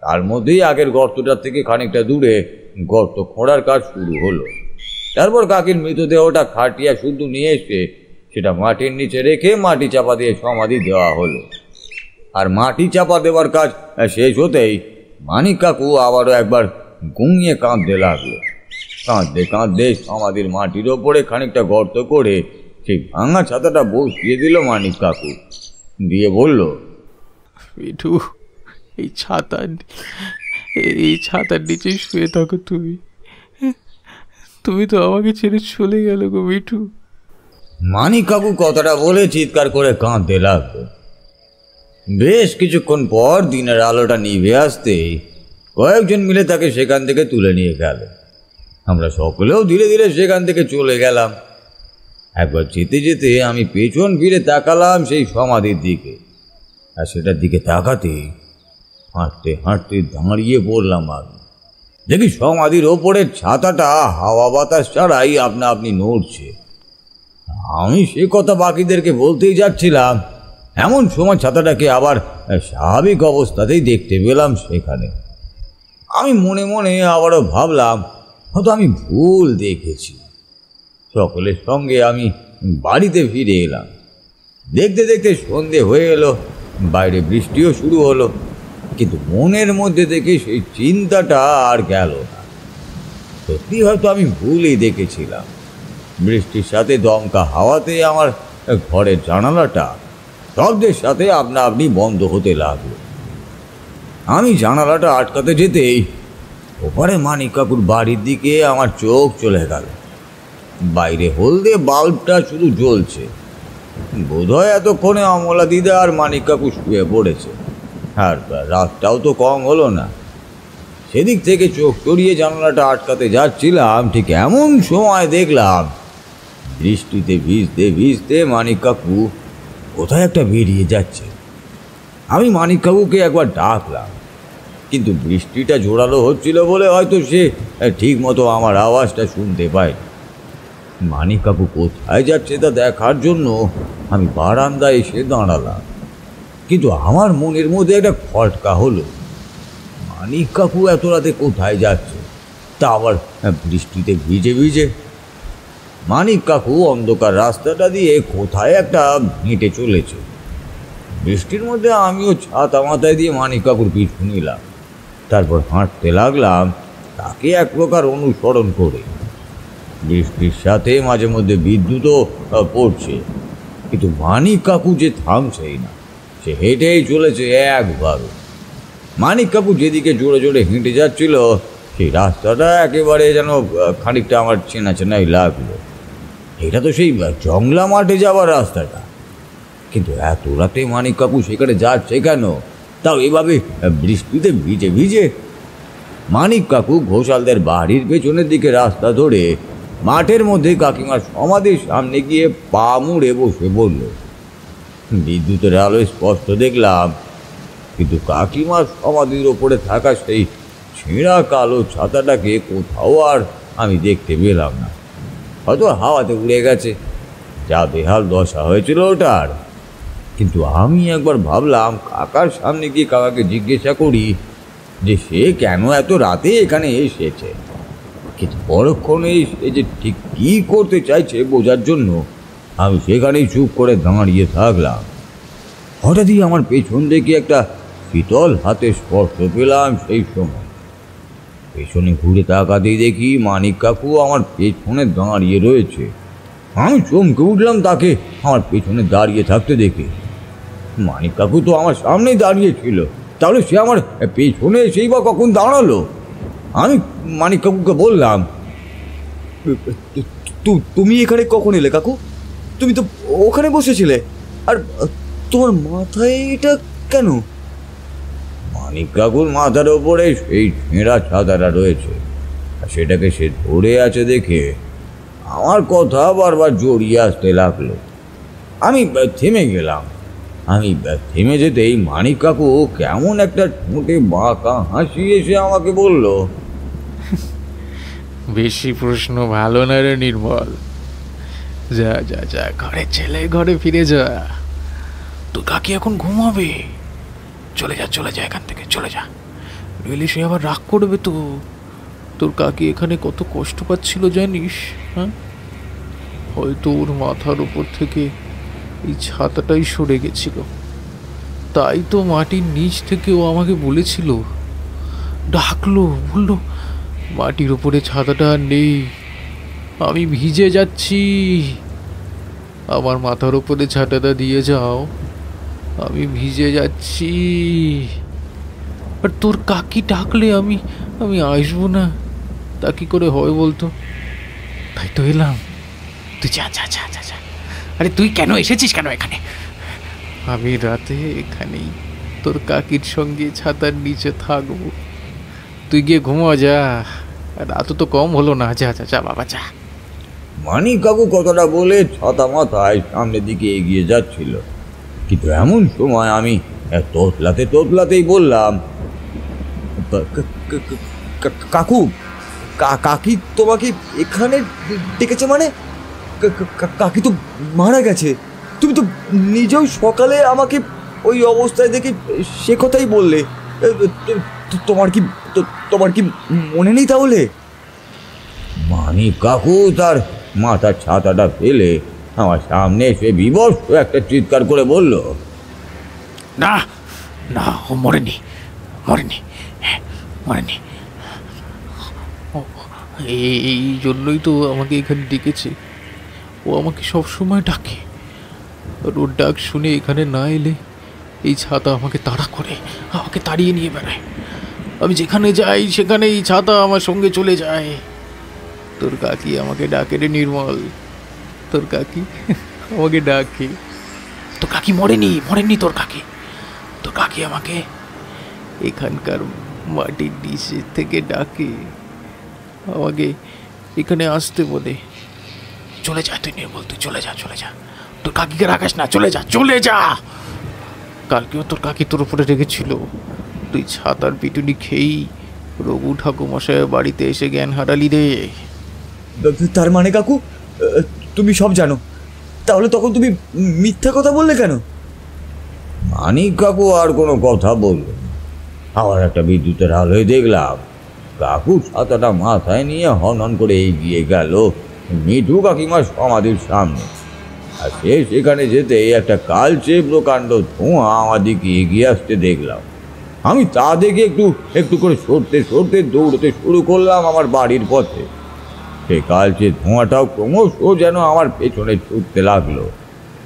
তার মধ্যেই আগের গর্তটার থেকে খানিকটা দূরে গর্ত খোঁড়ার কাজ শুরু হলো। তারপর কাকির মৃতদেহটা খাটিয়া শুধু নিয়ে এসে সেটা মাটির নিচে রেখে মাটি চাপা দিয়ে সমাধি দেওয়া হলো। আর মাটি চাপা দেওয়ার কাজ শেষ হতেই মানিক কাকু আবারও একবার গুঙিয়ে কাঁদতে লাগলো। কাঁদতে কাঁদতে সমাধির মাটির ওপরে খানিকটা গর্ত করে সেই ভাঙা ছাতাটা বসিয়ে দিল মানিক কাকু, দিয়ে বলল, মিঠু, এই ছাতার নিচে শুয়ে থাকো তুমি তো আমাকে ছেড়ে চলে গেল গো মিঠু। মানিক কাকু কথাটা বলে চিৎকার করে কাঁদতে লাগলো। বেশ কিছুক্ষণ পর দিনের আলোটা নিভে আসতেই কয়েকজন মিলে তাকে সেখান থেকে তুলে নিয়ে গেল। আমরা সকলেও ধীরে ধীরে সেখান থেকে চলে গেলাম। একবার যেতে যেতে আমি পেছন ফিরে তাকালাম সেই সমাধির দিকে, আর সেটার দিকে তাকাতে হাঁটতে হাঁটতে দাঁড়িয়ে পড়লাম। আমি দেখি সমাধির ওপরের ছাতাটা হাওয়া বাতাস ছাড়াই আপনা আপনি নড়ছে। আমি সে কথা বাকিদেরকে বলতেই যাচ্ছিলাম, এমন সময় ছাতাটাকে আবার স্বাভাবিক অবস্থাতেই দেখতে পেলাম সেখানে। আমি মনে মনে আবারও ভাবলাম, হয়তো আমি ভুল দেখেছি। সকলের সঙ্গে আমি বাড়িতে ফিরে এলাম। দেখতে দেখতে সন্ধে হয়ে এলো, বাইরে বৃষ্টিও শুরু হলো। কিন্তু মনের মধ্যে থেকে সেই চিন্তাটা আর গেল না। সত্যি হয়তো আমি ভুলই দেখেছিলাম। বৃষ্টির সাথে দমকা হাওয়াতে আমার ঘরের জানালাটা শব্দের সাথে আপনা আপনি বন্ধ হতে লাগলো। আমি জানালাটা আটকাতে যেতেই ওপারে মানিক কাকুর বাড়ির দিকে আমার চোখ চলে গেল। বাইরে হলদে বাল্বটা শুধু জ্বলছে। বোধহয় এতক্ষণে অমলা দিদা আর মানিক কাকু শুয়ে পড়েছে, আর রাতটাও তো কম হলো না। সেদিক থেকে চোখ সরিয়ে জানালাটা আটকাতে যাচ্ছিলাম, ঠিক এমন সময় দেখলাম বৃষ্টিতে ভিজতে ভিজতে মানিক কাকু কোথায় একটা বেরিয়ে যাচ্ছে। আমি মানিক কাকুকে একবার ডাকলাম, কিন্তু বৃষ্টিটা জোরালো হচ্ছিল বলে হয়তো সে ঠিক মতো আমার আওয়াজটা শুনতে পায়নি। মানিক কাকু কোথায় যাচ্ছে তা দেখার জন্য আমি বারান্দায় এসে দাঁড়ালাম, কিন্তু আমার মনের মধ্যে একটা খটকা হলো। মানিক কাকু এত রাতে কোথায় যাচ্ছে, তা আবার বৃষ্টিতে ভিজে ভিজে? মানিক কাকু অন্ধকার রাস্তাটা দিয়ে কোথায় একটা হেঁটে চলেছে। বৃষ্টির মধ্যে আমিও ছাতা মাথায় দিয়ে মানিক কাকুর পিছু নিলাম। তারপর হাঁটতে লাগলাম তাকে এক প্রকার অনুসরণ করে। বৃষ্টির সাথে মাঝে মধ্যে বিদ্যুৎও পড়ছে, কিন্তু মানিক কাকু যে থামছেই না, সে হেঁটেই চলেছে একবারও। মানিক কাকু যেদিকে জোরে জোরে হেঁটে যাচ্ছিল সেই রাস্তাটা একেবারে যেন খানিকটা আমার চেনা চেনাই লাগলো। এটা তো সেই জংলা মাঠে যাওয়ার রাস্তাটা, কিন্তু এত রাতে মানিক কাকু সেখানে যাচ্ছে কেন, তাও এভাবে বৃষ্টিতে ভিজে ভিজে? মানিক কাকু ঘোষালদের বাড়ির পেছনের দিকে রাস্তা ধরে মাঠের মধ্যে কাকিমার সমাধির সামনে গিয়ে পা মুড়ে বসে বলল। বিদ্যুতের আলোয় স্পষ্ট দেখলাম, কিন্তু কাকিমার সমাধির ওপরে থাকা সেই ছেঁড়া কালো ছাতাটাকে কোথাও আর আমি দেখতে পেলাম না। হয়তো হাওয়াতে উড়ে গেছে, যা বেহাল দশা হয়েছিল ওটার। কিন্তু আমি একবার ভাবলাম কাকার সামনে গিয়ে কাকাকে জিজ্ঞাসা করি যে সে কেন এত রাতে এখানে এসেছে। কিন্তু পরক্ষণে সে যে ঠিক কী করতে চাইছে বোঝার জন্য আমি সেখানেই চুপ করে দাঁড়িয়ে থাকলাম। হঠাৎই আমার পেছন থেকে একটা শীতল হাতে স্পর্শ পেলাম। সেই সময় পেছনে ঘুরে তাকাতেই দেখি মানিক কাকু আমার পেছনে দাঁড়িয়ে রয়েছে। আমি চমকে উঠলাম তাকে আমার পেছনে দাঁড়িয়ে থাকতে দেখে। মানিক কাকু তো আমার সামনেই দাঁড়িয়ে ছিল, তাহলে সে আমার পেছনে সেই বা কখন দাঁড়ালো? আমি মানিক কাকুকে বললাম, তুমি এখানে কখন এলে কাকু? তুমি তো ওখানে বসেছিলে, আর তোমার মাথায় এটা কেন? মানিক কাকুর মাথার ওপরে সেই ছেঁড়া ছাতাটা রয়েছে, আর সেটাকে সে ধরে আছে দেখে আমার কথা বারবার জড়িয়ে আসতে লাগলো। আমি থেমে গেলাম। আমি থেমে যেতেই মানিক কাকু কেমন একটা ঠোঁটে বাঁকা হাসি এসে আমাকে বলল, বেশি প্রশ্ন ভালো না রে নির্মল। যা যা যা, ঘরে ছেলে ঘরে ফিরে যা। তোর কাকি এখন ঘুমাবে। চলে যা চলে যা, এখান থেকে চলে যা, নইলে সে আবার রাগ করবে তো। তোর কাকি এখানে কত কষ্ট পাচ্ছিল জানিস? হ্যাঁ, হয়তো ওর মাথার উপর থেকে এই ছাতাটাই সরে গেছিল, তাই তো মাটির নিচ থেকে ও আমাকে বলেছিল, ডাকলো, বললো মাটির উপরে ছাতাটা আর নেই, আমি ভিজে যাচ্ছি, আমার মাথার উপরে ছাতাটা দিয়ে যাও, আমি ভিজে যাচ্ছি। আর তোর কাকি ডাকলে আমি আসবো না, তা কি করে হয় বলতো? তাই তো এলাম। তুই যা যা যা যা যা। আরে তুই কেন এসেছিস কেন এখানে? আমি রাতে এখানেই তোর কাকির সঙ্গে ছাতার নিচে থাকবো। তুই গিয়ে ঘুমা যা, রাত তো কম হলো না। যা যা যা বাবা যা। মানিক কাকু কথাটা বলে ছাতা মাথায় সামনের দিকে এগিয়ে যাচ্ছিল, কিন্তু এমন সময় আমি তোতলাতেই বললাম, কাকু, কাকি তোমাকে এখানে ডেকেছে মানে? কাকি তো মারা গেছে। তুমি তো নিজেও সকালে আমাকে ওই অবস্থায় দেখে সে কথাই বললে। তোমার কি মনে নেই তাহলে? মানিক কাকু তার মাথার ছাতাটা ফেলে আমার সামনে এসে বিবশ একটা চিৎকার করে বলল, না না, ও মরেনি, ও মরেনি, মরেনি। এই জন্যই তো আমাকে এখানে ডেকেছে। ও আমাকে সব সময় ডাকে, আর ওর ডাক শুনে এখানে না এলে এই ছাতা আমাকে তাড়া করে, আমাকে তাড়িয়ে নিয়ে বেড়ায়। আমি যেখানে যাই সেখানে এই ছাতা আমার সঙ্গে চলে যায়। তোর কাকি আমাকে ডাকে রে নির্মল, তোর কাকি আমাকে ডাকে। তোর কাকি মরেনি, মরেনি তোর কাকি। তোর কাকি আমাকে এখানকার মাটির নিচে থেকে ডাকে, আমাকে এখানে আসতে বলে। চলে যা তুই নির্মল, তুই চলে যা, চলে যা। তোর কাকিকে রাখাস না, চলে যা, চলে যা। কালকেও তোর কাকি তোর উপরে রেগেছিল। তুই ছাতার পিটুনি খেয়েই রঘু ঠাকুমশায়ের বাড়িতে এসে জ্ঞান হারালি রে। তার মানে কাকু তুমি সব জানো, তাহলে তখন তুমি মিথ্যা কথা বললে কেন? মানিক কাকু আর কোনো কথা বলল না। আবার একটা বিদ্যুতের আলোয় দেখলাম কাকু ছাতাটা মাথায় নিয়ে হনন করে এগিয়ে গেল মিঠু কাকিমার সমাধির সামনে। আর সে সেখানে যেতে একটা কালচে প্রকাণ্ড ধোঁয়া আমার দিকে এগিয়ে আসতে দেখলাম। আমি তা দেখে একটু একটু করে সরতে সরতে দৌড়তে শুরু করলাম আমার বাড়ির পথে। সেই কালচে ধোঁয়াটাও ক্রমশ যেন আমার পেছনে ছুটতে লাগলো।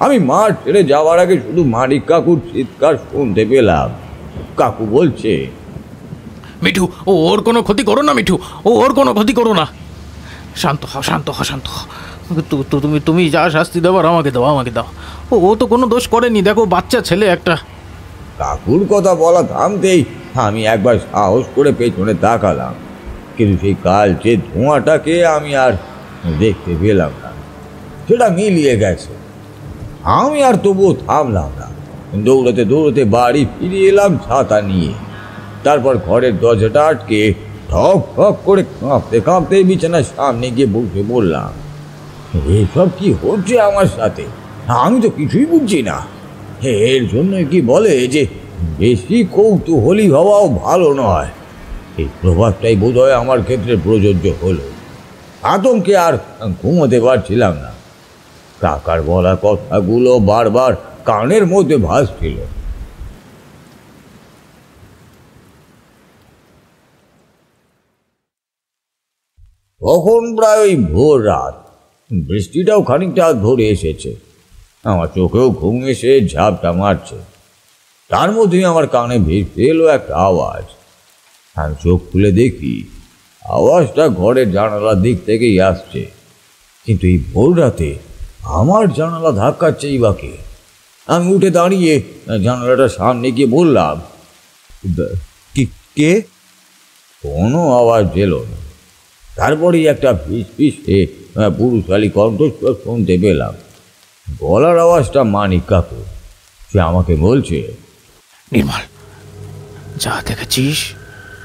আমি মাঠ ছেড়ে যাওয়ার আগে শুধু মানিক কাকুর চিৎকার শুনতে পেলাম। কাকু বলছে, মিঠু, ও ওর কোনো ক্ষতি করো না মিঠু, ও ওর কোনো ক্ষতি করো না। শান্ত হ, শান্ত হ, শান্ত হ। তুমি যা শাস্তি দেওয়ার আমাকে দাও, আমাকে দাও। ও তো কোনো দোষ করেনি, দেখো বাচ্চা ছেলে একটা। কাকুর কথা বলা থামতেই আমি একবার সাহস করে পেছনে তাকালাম, কিন্তু সেই কালচে ধোঁয়াটাকে আমি আর দেখতে পেলাম না। সেটা মিলিয়ে গেছে। আমি আর তবুও থামলাম না, দৌড়াতে দৌড়াতে বাড়ি ফিরে এলাম ছাতা নিয়ে। তারপর ঘরের দরজাটা আটকে ঠক ঠক করে কাঁপতে কাঁপতে বিছানার সামনে গিয়ে বসে বললাম, এসব কি হচ্ছে আমার সাথে? আমি তো কিছুই বুঝছি না। এর জন্যই কি বলে যে বেশি কৌতূহলী হওয়াও ভালো নয়। এই প্রভাবটাই বোধহয় আমার ক্ষেত্রে প্রযোজ্য হলো। আতঙ্কে আর ঘুমোতে পারছিলাম না। কাকার বলা কথাগুলো বারবার কানের মধ্যে ভাসছিল। তখন প্রায় ওই ভোর রাত, বৃষ্টিটাও খানিকটা ধরে এসেছে। আমার চোখেও ঘুম এসে ঝাপটা মারছে। তার মধ্যেই আমার কানে ভেসে এলো একটা আওয়াজ। আমি চোখ খুলে দেখি আওয়াজটা ঘরের জানালার দিক থেকেই আসছে। কিন্তু এই ভোর রাতে আমার জানালা ধাক্কাচ্ছেই বা কে? আমি উঠে দাঁড়িয়ে জানালাটার সামনে গিয়ে বললাম, কে? কোনো আওয়াজ এলো না। তারপরেই একটা ফিস ফিসে পুরুষালী কণ্ঠস্বর শুনতে পেলাম। গলার আওয়াজটা মানিক কাকু। সে আমাকে বলছে, নির্মল, যা দেখেছিস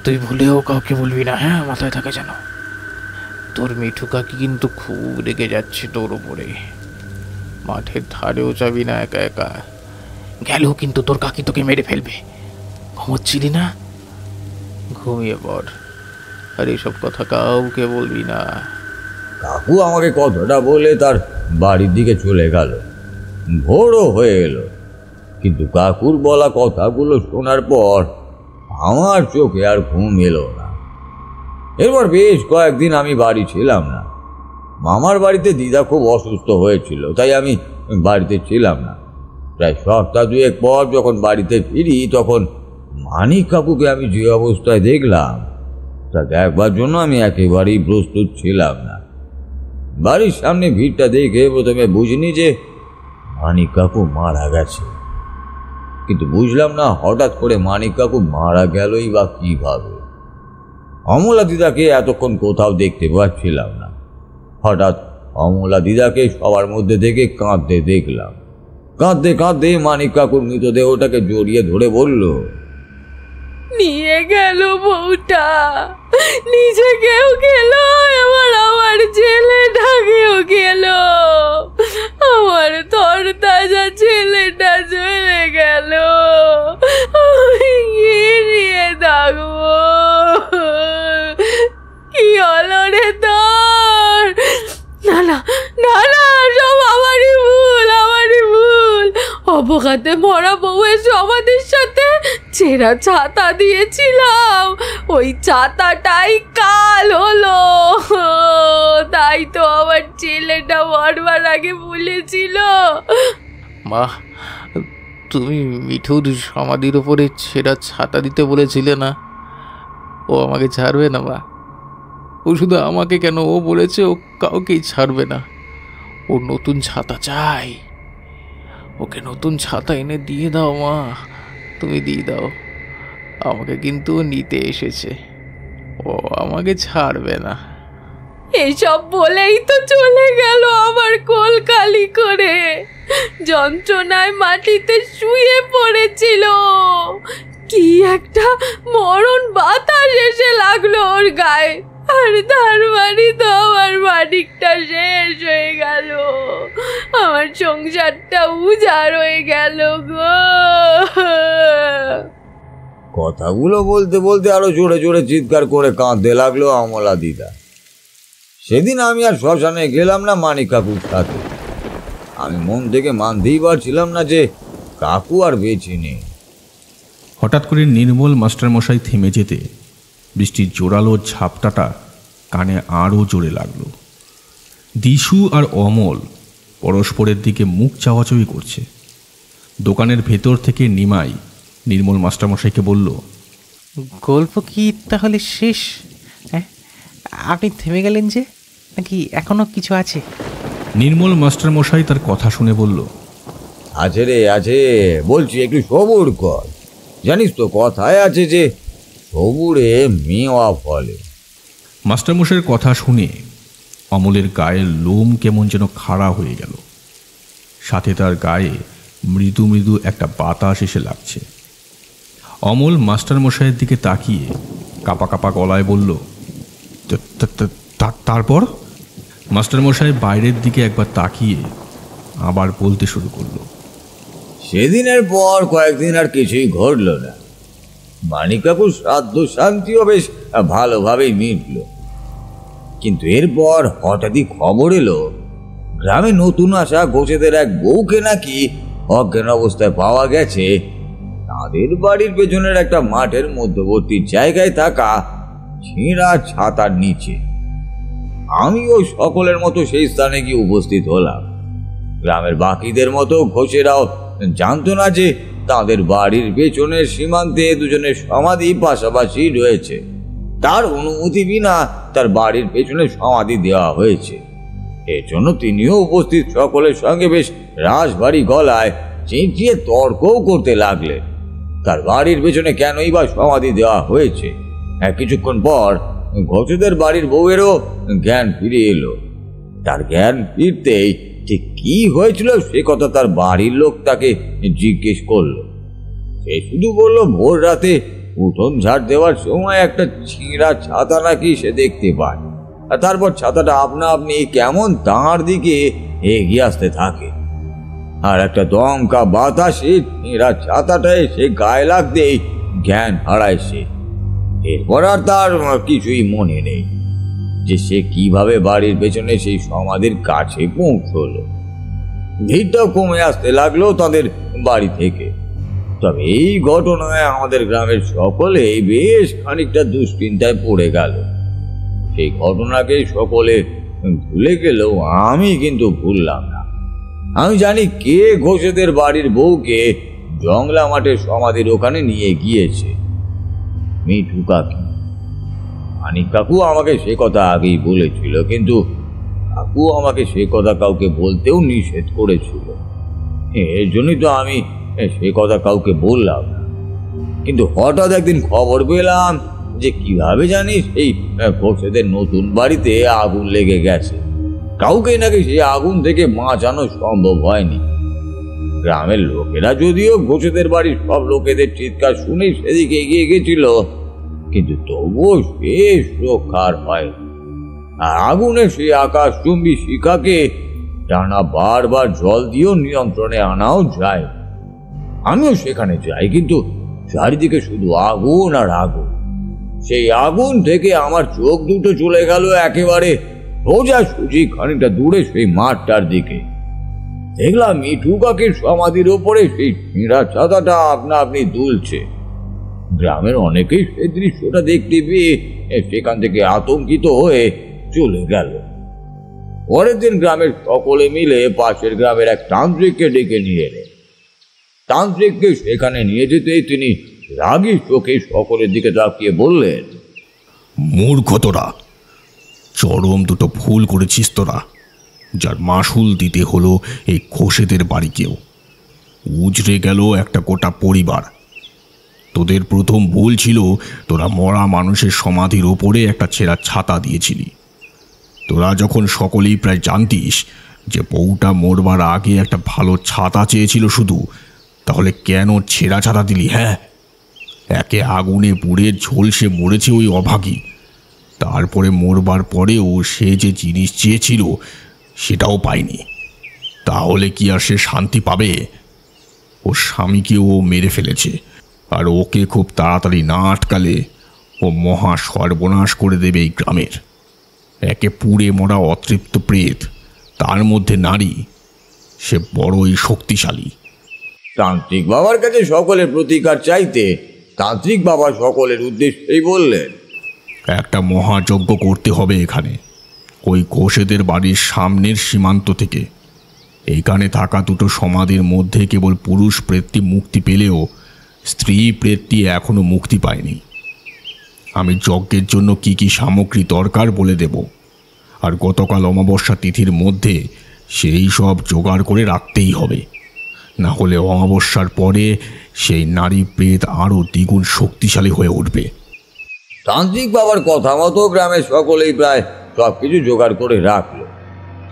তুই ভুলেও কাউকে বলবি না, হ্যাঁ? মাথায় থাকে যেন। তোর মিঠু কাকি কিন্তু খুব রেগে যাচ্ছে তোর ওপরে। মাঠের ধারেও যাবি না একা একা, গেলেও কিন্তু তোর কাকি তোকে মেরে ফেলবে। ঘুমোচ্ছিলি না? ঘুমিয়ে পড়, আর এইসব কথা কাউকে বলবি না। কাকু আমাকে কথাটা বলে তার বাড়ির দিকে চলে গেল। ভোরও হয়ে এলো, কিন্তু কাকুর বলা কথাগুলো শোনার পর আমার চোখে আর ঘুম এলো না। এরপর বেশ কয়েকদিন আমি বাড়ি ছিলাম না। মামার বাড়িতে দিদা খুব অসুস্থ হয়েছিল, তাই আমি বাড়িতে ছিলাম না। প্রায় সপ্তাহ দুয়েক পর যখন বাড়িতে ফিরি, তখন মানিক কাকুকে আমি যে অবস্থায় দেখলাম তা দেখবার জন্য আমি একেবারেই প্রস্তুত ছিলাম না। বাড়ির সামনে ভিড়টা দেখে প্রথমে বুঝিনি যে মানিক কাকু মারা গেছে, কিন্তু বুঝলাম না হঠাৎ করে মানিক কাকু মারা গেলই বা কিভাবে। অমলা দিদাকে এতক্ষণ কোথাও দেখতে পাচ্ছিলাম না। হঠাৎ অমলা দিদাকে সবার মধ্যে থেকে কাঁদতে দেখলাম। কাঁদতে কাঁদতে মানিক কাকুর মৃতদেহটাকে জড়িয়ে ধরে বলল, নিয়ে গেল বউটা, নিজেকেও গেল, এবার আমার ছেলেটাকেও গেল। আমার তরতাজা ছেলেটা চলে গেল, আমি কি নিয়ে থাকবো? কি হলো রে তোর? না না না না, সব আমারই ভুল, আমারই ভুল। অবঘাতে মরা বউয়ের সমাধির সাথে ছেঁড়া ছেঁড়া ছাতা দিয়েছিলাম, ওই ছাতাটাই কাল হলো। তাই তো আমার ছেলেটা মরবার আগে বলেছিল। মা, তুমি মিঠুর সমাধির ওপরে ছেঁড়া ছাতা দিতে বলেছিলে না? ও আমাকে ছাড়বে না মা। ও শুধু আমাকে কেন, ও বলেছে ও কাউকেই ছাড়বে না। ও নতুন ছাতা চাই। ওকে নতুন ছাতা এনে দিয়ে দাও মা, তুমি দিয়ে দাও। আমাকে কিন্তু নিতে এসেছে, ও আমাকে ছাড়বে না। এইসব বলেই তো চলে গেল আমার কোল খালি করে। যন্ত্রণায় মাটিতে শুয়ে পড়েছিল। কি একটা মরণ বাতাস এসে লাগলো ওর গায়ে। আর তার মানে তো আমার মানিকটা শেষ হয়ে গেল, আমার সংসারটা উজাড় হয়ে গেল গো। কথাগুলো বলতে বলতে আরো জোরে জোরে চিৎকার করে কাঁদতে লাগলো অমলা দিদা। সেদিন আমি আর শ্মশানে গেলাম না মানিক কাকুর সাথে। আমি মন থেকে মানতেই পারছিলাম না যে কাকু আর বেঁচে নেই। হঠাৎ করে নির্মল মাস্টারমশাই থেমে যেতে বৃষ্টির জোরালো ঝাপটাটা কানে আরও জোরে লাগলো। দিশু আর অমল পরস্পরের দিকে মুখ চাওয়াচাওয়ি করছে। দোকানের ভেতর থেকে নিমাই নির্মল মাস্টারমশাইকে বলল, গল্প কি তাহলে শেষ? হ্যাঁ, আপনি থেমে গেলেন যে, নাকি এখনো কিছু আছে? নির্মল মাস্টারমশাই তার কথা শুনে বলল, আছে রে আছে, বলছি একটু সবুর কর। জানিস তো কথায় আছে যে সবুরে মেওয়া ফলে। মাস্টারমশাইয়ের কথা শুনে অমলের গায়ের লোম কেমন যেন খাড়া হয়ে গেল। সাথে তার গায়ে মৃদু মৃদু একটা বাতাস এসে লাগছে। অমল মাস্টারমশাইয়ের দিকে তাকিয়ে কাপা কাপা গলায় বলল, তারপর? মাস্টারমশাই বাইরের দিকে একবার তাকিয়ে আবার বলতে শুরু করলো, সেদিনের পর কয়েকদিন আর কিছুই ঘটল না। মানিক কাকুর শ্রাদ্ধ শান্তিও বেশ ভালোভাবেই মিটল। কিন্তু এরপর হঠাৎই খবর এলো গ্রামে নতুন আসা ঘোষেদের এক বউকে নাকি অজ্ঞান অবস্থায় পাওয়া গেছে তাদের বাড়ির পেছনের একটা মাঠের মধ্যবর্তী জায়গায় থাকা ছেঁড়া ছাতার নিচে। আমিও সকলের মতো সেই স্থানে গিয়ে উপস্থিত হলাম। গ্রামের বাকিদের মতো ঘোষেরাও জানতো না যে তাদের বাড়ির পেছনের সীমান্তে দুজনের সমাধি পাশাপাশি রয়েছে। তার অনুমতি বিনা তার বাড়ির পেছনে সমাধি দেওয়া হয়েছে। এর জন্য তিনিও উপস্থিত সকলের সঙ্গে বেশ রাশভারী গলায় চেঁচিয়ে তর্কও করতে লাগলেন তার বাড়ির পেছনে কেনই বা সমাধি দেওয়া হয়েছে। কিছুক্ষণ পর ঘোষেদের বাড়ির বউয়েরও জ্ঞান ফিরে এলো। তার জ্ঞান ফিরতেই ঠিক কি হয়েছিল সে কথা তার বাড়ির লোক তাকে জিজ্ঞেস করলো। সে শুধু বললো ভোর রাতে উঠোন ঝাড় দেওয়ার সময় একটা ছিঁড়া ছাতা নাকি সে দেখতে পায়, আর তারপর ছাতাটা আপনা আপনি কেমন তাঁর দিকে এগিয়ে আসতে থাকে, আর একটা দমকা বাতাসে ছিঁড়া ছাতাটা এসে গায়ে লাগতেই জ্ঞান হারায় সে। এরপর আর তার কিছুই মনে নেই যে সে কিভাবে বাড়ির পেছনে সেই সমাধির কাছে পৌঁছলো। ভিড়টাও কমে আসতে লাগলো তাদের বাড়ি থেকে। তবে এই ঘটনায় আমাদের গ্রামের সকলেই বেশ খানিকটা দুশ্চিন্তায় পড়ে গেল। সেই ঘটনাকে সকলে ভুলে গেলেও আমি কিন্তু ভুললাম না। আমি জানি কে ঘোষেদের বাড়ির বউকে জংলা মাঠের সমাধির ওখানে নিয়ে গিয়েছে। মিঠু কাকি। মানিক কাকু আমাকে সে কথা আগেই বলেছিল, কিন্তু কাকু আমাকে সে কথা কাউকে বলতেও নিষেধ করেছিল। এর জন্যই তো আমি সে কথা কাউকে বললাম না। কিন্তু হঠাৎ একদিন খবর পেলাম যে কিভাবে জানিস এই ঘোষেদের নতুন বাড়িতে আগুন লেগে গেছে। কাউকে নাকি সেই আগুন থেকে বাঁচানো সম্ভব হয়নি। গ্রামের লোকেরা যদিও ঘোষেদের বাড়ির সব লোকেদের চিৎকার শুনে সেদিকে এগিয়ে গেছিল, কিন্তু তবুও শেষ রক্ষার হয়। আর আগুনে সেই আকাশচুম্বী শিখাকে টানা বারবার জল দিয়েও নিয়ন্ত্রণে আনাও যায়। আমিও সেখানে যাই, কিন্তু চারিদিকে শুধু আগুন আর আগুন। সেই আগুন থেকে আমার চোখ দুটো চলে গেল একেবারে সোজাসুজি খানিকটা দূরে সেই মাঠটার দিকে। দেখলাম মিঠু কাকির সমাধির ওপরে সেই ছিঁড়া ছাতাটা আপনা আপনি দুলছে। গ্রামের অনেকেই সেই দৃশ্যটা দেখতে পেয়ে সেখান থেকে আতঙ্কিত হয়ে চলে গেল। পরের দিন গ্রামের সকলে মিলে পাশের গ্রামের এক তান্ত্রিককে ডেকে নিয়ে এলেন। তান্ত্রিককে সেখানে নিয়ে যেতেই তিনি রাগী চোখে সকলের দিকে তাকিয়ে বললেন, মূর্খ তোরা, চরম দুটো ভুল করেছিস তোরা, যার মাসুল দিতে হলো এই খোসেদের বাড়িকেও। উজড়ে গেল একটা গোটা পরিবার। তোদের প্রথম ভুল ছিল তোরা মরা মানুষের সমাধির ওপরে একটা ছেঁড়া ছাতা দিয়েছিলি। তোরা যখন সকলেই প্রায় জানতিস যে বউটা মরবার আগে একটা ভালো ছাতা চেয়েছিল শুধু, তাহলে কেন ছেঁড়া ছাতা দিলি? হ্যাঁ, একে আগুনে পুড়ে ঝলসে মরেছে ওই অভাগী, তারপরে মরবার পরেও সে যে জিনিস চেয়েছিল সেটাও পায়নি। তাহলে কি আর সে শান্তি পাবে? ওর স্বামীকে ও মেরে ফেলেছে, আর ওকে খুব তাড়াতাড়ি না আটকালে ও মহা সর্বনাশ করে দেবে এই গ্রামের। একে পুড়ে মরা অতৃপ্ত প্রেত, তার মধ্যে নারী, সে বড়ই শক্তিশালী। তান্ত্রিক বাবার কাছে সকলের প্রতিকার চাইতে তান্ত্রিক বাবা সকলের উদ্দেশ্যেই বললেন, একটা মহাযজ্ঞ করতে হবে এখানে, ওই ঘোষেদের বাড়ির সামনের সীমান্ত থেকে। এইখানে থাকা দুটো সমাধির মধ্যে কেবল পুরুষ প্রেতটি মুক্তি পেলেও স্ত্রী প্রেতটি এখনো মুক্তি পায়নি। আমি যজ্ঞের জন্য কি কি সামগ্রী দরকার বলে দেব, আর গতকাল অমাবস্যা তিথির মধ্যে সেই সব জোগাড় করে রাখতেই হবে, না হলে অমাবস্যার পরে সেই নারী প্রেত আরও দ্বিগুণ শক্তিশালী হয়ে উঠবে। তান্ত্রিক বাবার কথা মতো গ্রামের সকলেই প্রায় সবকিছু জোগাড় করে রাখলো,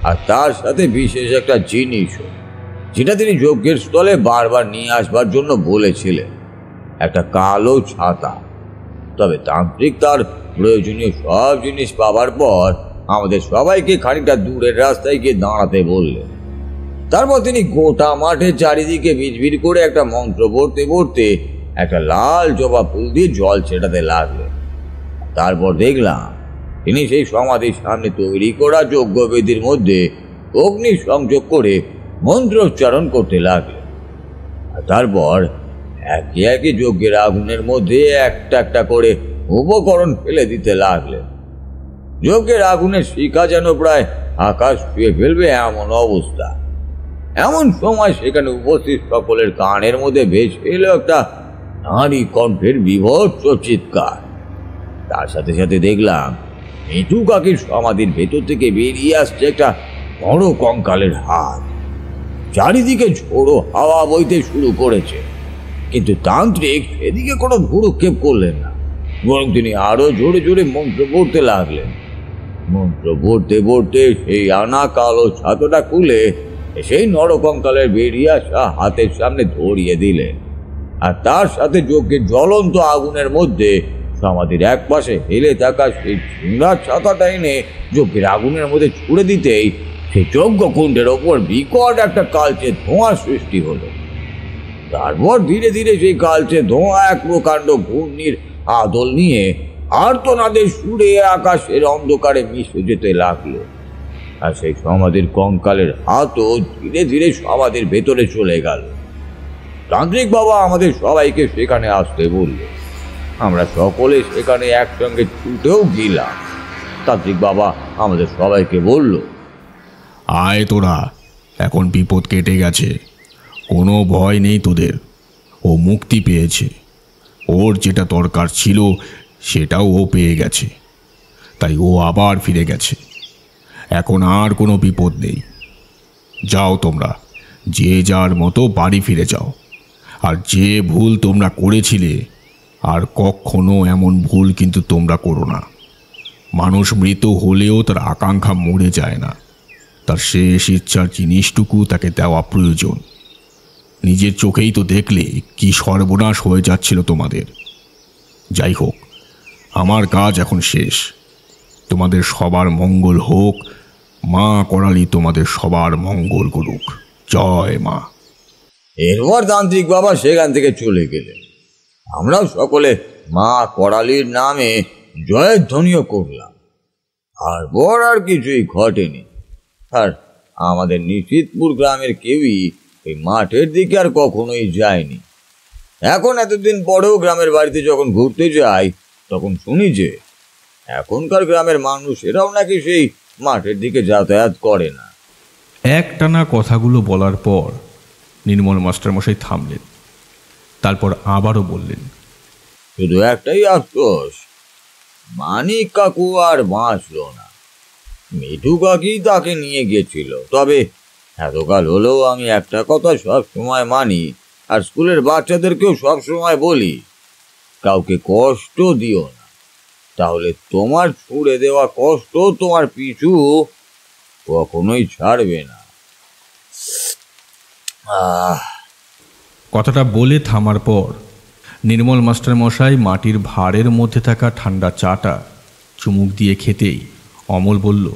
আর তার সাথে বিশেষ একটা জিনিসও, যেটা তিনি যজ্ঞের স্থলে বারবার নিয়ে আসবার জন্য বলেছিলেন, একটা কালো ছাতা। তবে তান্ত্রিক তার প্রয়োজনীয় সব জিনিস পাবার পর আমাদের সবাইকে খানিকটা দূরের রাস্তায় গিয়ে দাঁড়াতে বললেন। তারপর তিনি গোটা মাঠের চারিদিকে বিড়বিড় করে একটা মন্ত্র পড়তে পড়তে একটা লাল জবা ফুল দিয়ে জল ছেটাতে লাগলেন। তারপর দেখলাম তিনি সেই সমাধির সামনে তৈরি করা যজ্ঞবেদীর মধ্যে অগ্নি সংযোগ করে মন্ত্রোচ্চারণ করতে লাগলেন। আর তারপর একে একে যজ্ঞের আগুনের মধ্যে একটা একটা করে উপকরণ ফেলে দিতে লাগলেন। যজ্ঞের আগুনের শিখা যেন প্রায় আকাশ ছুঁয়ে ফেলবে এমন অবস্থা। এমন সময় সেখানে উপস্থিত সকলের কানের মধ্যে ভেসে এলো একটা নারী কণ্ঠের বিভৎস চিৎকার। তার সাথে সাথে দেখলাম মিঠু কাকির সমাধির ভেতর থেকে বেরিয়ে আসছে একটা বড় কঙ্কালের হাত। চারিদিকে ঝোড়ো হাওয়া বইতে শুরু করেছে, কিন্তু তান্ত্রিক সেদিকে কোনো ভ্রুক্ষেপ করলেন না, বরং তিনি আরো জোরে জোরে মন্ত্র পড়তে লাগলেন। মন্ত্র পড়তে পড়তে সেই আনা কালো ছাতাটা খুলে সেই নরকঙ্কালের বেরিয়ে আসা হাতের সামনে ধরিয়ে দিলেন, আর তার সাথে যজ্ঞের জ্বলন্ত আগুনের মধ্যে সমাধির এক পাশে হেলে থাকা সেই ঝিঙ্গার ছাতাটা এনে যজ্ঞের আগুনের মধ্যে ছুড়ে দিতেই সেই যজ্ঞ কুণ্ডের ওপর বিকট একটা কালচে ধোঁয়ার সৃষ্টি হলো। তারপর ধীরে ধীরে সেই কালচে ধোঁয়া এক প্রকাণ্ড ঘূর্ণির আদল নিয়ে আর্তনাদের সুরে আকাশের অন্ধকারে মিশে যেতে লাগলো, আর সেই সমাধির কঙ্কালের হাতও ধীরে ধীরে সমাধির ভেতরে চলে গেল। তান্ত্রিক বাবা আমাদের সবাইকে সেখানে আসতে বলল। আমরা সকলে সেখানে একসঙ্গে ছুটেও গেলাম। তান্ত্রিক বাবা আমাদের সবাইকে বলল, আয় তোরা, এখন বিপদ কেটে গেছে, কোনো ভয় নেই তোদের। ও মুক্তি পেয়েছে, ওর যেটা দরকার ছিল সেটাও ও পেয়ে গেছে, তাই ও আবার ফিরে গেছে। এখন আর কোনো বিপদ নেই। যাও তোমরা, যে যার মতো বাড়ি ফিরে যাও। আর যে ভুল তোমরা করেছিলে আর কখনো এমন ভুল কিন্তু তোমরা করো না। মানুষ মৃত হলেও তার আকাঙ্ক্ষা মরে যায় না, তার শেষ ইচ্ছার জিনিসটুকু তাকে দেওয়া প্রয়োজন। নিজের চোখেই তো দেখলে কি সর্বনাশ হয়ে যাচ্ছিল তোমাদের। যাই হোক, আমার কাজ এখন শেষ। তোমাদের সবার মঙ্গল হোক, মা করালি তোমাদের সবার মঙ্গল করুক। জয় মা। এরপর তান্ত্রিক বাবা সেখান থেকে চলে গেলেন। আমরাও সকলে মা করালির নামে জয়ের ধ্বনিও করলাম। তারপর আর কিছুই ঘটেনি, আর আমাদের নিশিতপুর গ্রামের কেউই এই মাঠের দিকে আর কখনোই যায়নি। এখন এতদিন পরেও গ্রামের বাড়িতে যখন ঘুরতে যাই তখন শুনি যে এখনকার গ্রামের মানুষেরাও নাকি সেই মাঠের দিকে যাতায়াত করে না। একটানা কথাগুলো বলার পর নির্মল মাস্টারমশাই থামলেন, তারপর আবারও বললেন, শুধু একটাই আফসোস, মানিক কাকু আর বাঁচল না। মিঠু কাকি তাকে নিয়ে গেছিল। তবে এতকাল হলেও আমি একটা কথা সব সময় মানি, আর স্কুলের বাচ্চাদেরকেও সব সময় বলি, কাউকে কষ্ট দিও না, তাহলে তোমার ছুঁড়ে দেওয়া কষ্ট তোমার পিছু কখনোই ছাড়বে না। কথাটা বলে থামার পর নির্মল মাস্টারমশাই মাটির ভাঁড়ের মধ্যে থাকা ঠান্ডা চাটা চুমুক দিয়ে খেতেই অমল বলল,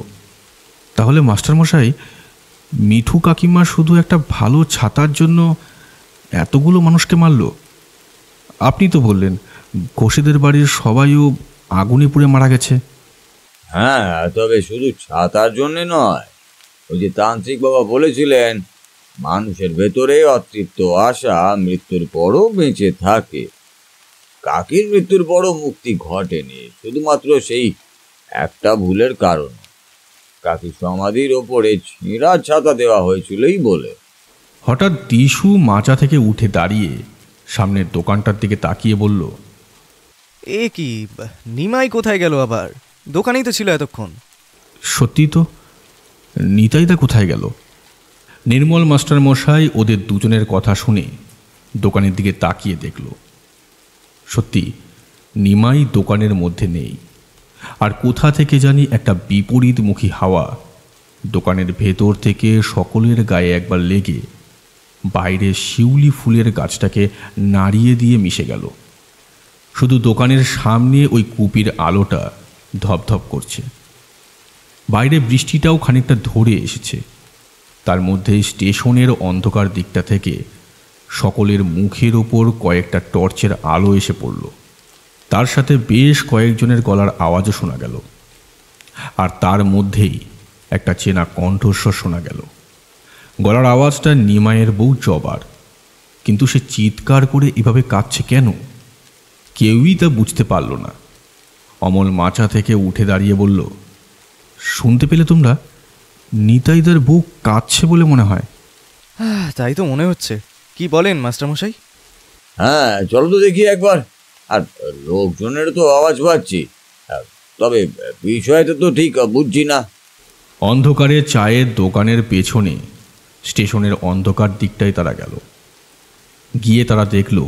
তাহলে মাস্টারমশাই মিঠু কাকিমা শুধু একটা ভালো ছাতার জন্য এতগুলো মানুষকে মারল? আপনি তো বললেন ঘোষেদের বাড়ির সবাইও আগুনে পুড়ে মারা গেছে। হ্যাঁ, তবে শুধু ছাতার জন্যে নয়। ওই যে তান্ত্রিক বাবা বলেছিলেন, মানুষের ভেতরে অতৃপ্ত আশা মৃত্যুর পরও বেঁচে থাকে। কাকির মৃত্যুর পরও মুক্তি ঘটেনি, শুধুমাত্র সেই একটা ভুলের কারণ। কাকি সমাধির ওপরে ছেঁড়া ছাতা দেওয়া হয়েছিলই বলে। হঠাৎ দিশু মাচা থেকে উঠে দাঁড়িয়ে সামনের দোকানটার দিকে তাকিয়ে বলল, এ কি, নিমাই কোথায় গেল আবার? দোকানেই তো ছিল এতক্ষণ। সত্যি তো, নিতাইদা কোথায় গেল? নির্মল মাস্টারমশাই ওদের দুজনের কথা শুনে দোকানের দিকে তাকিয়ে দেখল। সত্যি নিমাই দোকানের মধ্যে নেই, আর কোথা থেকে জানি একটা বিপরীতমুখী হাওয়া দোকানের ভেতর থেকে সকলের গায়ে একবার লেগে বাইরে শিউলি ফুলের গাছটাকে নাড়িয়ে দিয়ে মিশে গেল। শুধু দোকানের সামনে ওই কুপির আলোটা ধপধপ করছে। বাইরে বৃষ্টিটাও খানিকটা ধরে এসেছে। তার মধ্যে স্টেশনের অন্ধকার দিকটা থেকে সকলের মুখের ওপর কয়েকটা টর্চের আলো এসে পড়ল। তার সাথে বেশ কয়েকজনের গলার আওয়াজও শোনা গেল, আর তার মধ্যেই একটা চেনা কণ্ঠস্বর শোনা গেল। গলার আওয়াজটা নিমাইয়ের বউ জবার, কিন্তু সে চিৎকার করে এভাবে কাঁদছে কেন? কেউই তা বুঝতে পারল না। অমল মাচা থেকে উঠে দাঁড়িয়ে বলল, শুনতে পেলে তোমরা? নিতাইদার বউ কাঁদছে বলে মনে হয়। তাই তো মনে হচ্ছে। কি বলেন মাস্টারমশাই? হ্যাঁ, চলো তো দেখি একবার। আর লোকজনের তো আওয়াজ পাচ্ছি, তবে বিষয়টা তো ঠিক বুঝছি না। অন্ধকারে চায়ের দোকানের পেছনে স্টেশনের অন্ধকার দিকটায় তারা গেল। গিয়ে তারা দেখল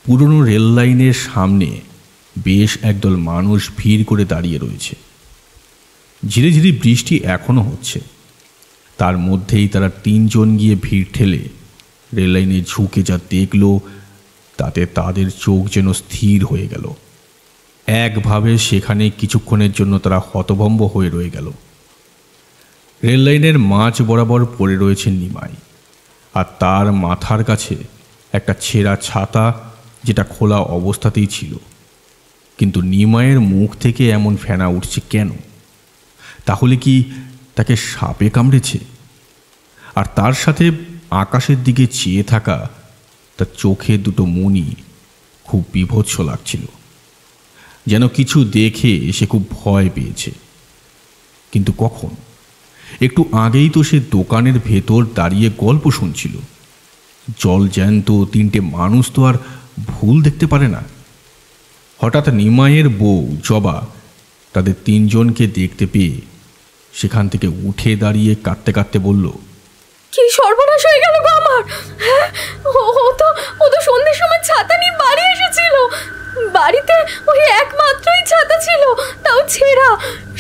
পুরনো রেল লাইনের সামনে বেশ একদল মানুষ ভিড় করে দাঁড়িয়ে রয়েছে। ঝিরে ঝিরে বৃষ্টি এখনও হচ্ছে। তার মধ্যেই তারা তিনজন গিয়ে ভিড় ঠেলে রেল লাইনে ঝুঁকে যা দেখল, তাতে তাদের চোখ যেন স্থির হয়ে গেল। একভাবে সেখানে কিছুক্ষণের জন্য তারা হতভম্ব হয়ে রয়ে গেল। রেল লাইনের মাঝ বরাবর পড়ে রয়েছে নিমাই, আর তার মাথার কাছে একটা ছেঁড়া ছাতা, যেটা খোলা অবস্থাতেই ছিল। কিন্তু নিমাইয়ের মুখ থেকে এমন ফেনা উঠছে কেন? তাহলে কি তাকে সাপে কামড়েছে? আর তার সাথে আকাশের দিকে চেয়ে থাকা তার চোখে দুটো মণি খুব বীভৎস লাগছিল, যেন কিছু দেখে সে খুব ভয় পেয়েছে। কিন্তু কখন? একটু আগেই তো সে দোকানের ভেতর দাঁড়িয়ে গল্প শুনছিল। জল জ্যান্ত তিনটে মানুষ তো আর ভুল দেখতে পারে না। হঠাৎ নিমাইয়ের বউ জবা তাদের তিনজনকে দেখতে পেয়ে সেখান থেকে উঠে দাঁড়িয়ে কাঁদতে কাঁদতে বলল, কি সর্বনাশ হয়ে গেল গো আমার! হ্যাঁ, ও তো সন্ধ্যের সময় ছাতা নিয়ে বাড়ি এসেছিল। বাড়িতে ওই একমাত্রই ছাতা ছিল, তাও ছেঁড়া।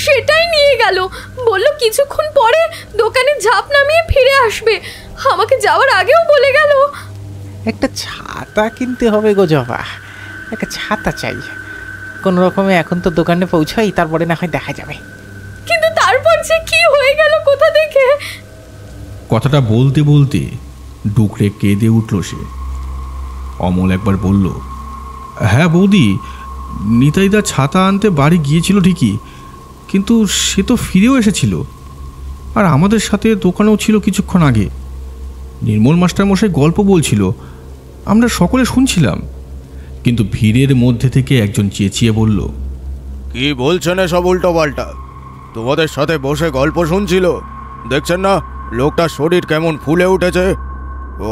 সেটাই নিয়ে গেল। বলল কিছুক্ষণ পরে দোকানে ঝাঁপ নামিয়ে ফিরে আসবে। আমাকে যাওয়ার আগেও বলে গেল। একটা ছাতা কিনতে হবে গো জবা, একটা ছাতা চাই কোনো রকমে। এখন তো দোকানে পৌঁছাই, তারপরে না হয় দেখা যাবে। কিন্তু তারপর যে কি হয়ে গেল কোথা থেকে! কথাটা বলতে বলতে ডুকরে কেঁদে উঠল সে। অমল একবার বলল, হ্যাঁ বৌদি, নিতাইদা ছাতা আনতে বাড়ি গিয়েছিল ঠিকই, কিন্তু সে তো ফিরেও এসেছিল, আর আমাদের সাথে দোকানেও ছিল কিছুক্ষণ আগে। নির্মল মাস্টারমশাই গল্প বলছিল, আমরা সকলে শুনছিলাম, কিন্তু ভিড়ের মধ্যে থেকে একজন চেঁচিয়ে বলল, কি বলছেন এসব উল্টো পাল্টা? তোমাদের সাথে বসে গল্প শুনছিল, দেখছেন না লোকটার শরীর কেমন ফুলে উঠেছে?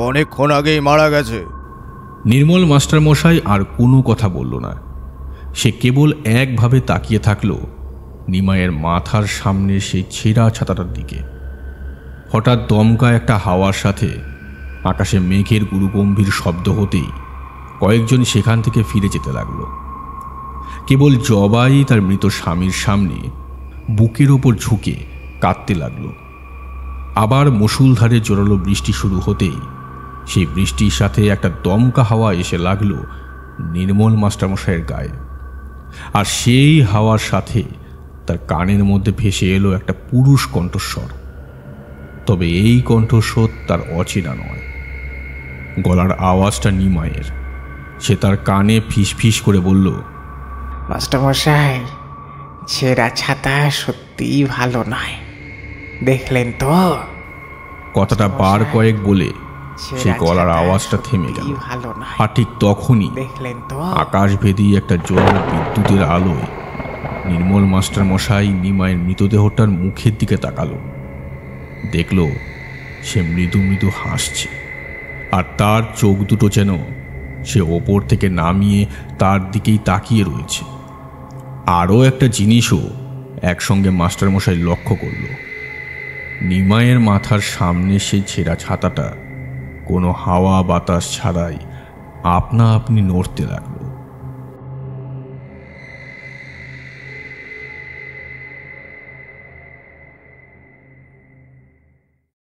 অনেকক্ষণ আগেই মারা গেছে। নির্মল মাস্টারমশাই আর কোনো কথা বলল না। সে কেবল একভাবে তাকিয়ে থাকলো নিমাইয়ের মাথার সামনে সেই ছেঁড়া ছাতাটার দিকে। হঠাৎ দমকা একটা হাওয়ার সাথে আকাশে মেঘের গুরুগম্ভীর শব্দ হতেই কয়েকজন সেখান থেকে ফিরে যেতে লাগলো। কেবল জবাই তার মৃত স্বামীর সামনে বুকের ওপর ঝুঁকে কাঁদতে লাগলো। আবার মুষলধারে জোরালো বৃষ্টি শুরু হতেই সেই বৃষ্টির সাথে একটা দমকা হাওয়া এসে লাগলো নির্মল মাস্টারমশাইয়ের গায়ে। আর সেই হাওয়ার সাথে তার কানের মধ্যে ভেসে এলো একটা পুরুষ কণ্ঠস্বর। তবে এই কণ্ঠস্বর তার অচেনা নয়। গলার আওয়াজটা নিমাইয়ের। সে তার কানে ফিসফিস করে বলল, মাস্টারমশাই, ছেঁড়া ছাতা সত্যিই ভালো নয়, দেখলেন তো? কথাটা বার কয়েক বলে সে গলার আওয়াজটা থেমে গেল। আর ঠিক তখনই আকাশভেদী একটা জোরালো বিদ্যুতের আলোয় নির্মল মাস্টারমশাই নিমাইয়ের মৃতদেহটার মুখের দিকে তাকালো। দেখল সে মৃদু মৃদু হাসছে, আর তার চোখ দুটো যেন সে ওপর থেকে নামিয়ে তার দিকেই তাকিয়ে রয়েছে। আরও একটা জিনিসও একসঙ্গে মাস্টারমশাই লক্ষ্য করল। নিমাইয়ের মাথার সামনে সেই ছেঁড়া ছাতাটা কোনো হাওয়া বাতাস ছাড়াই আপনা আপনি নড়তে লাগলো।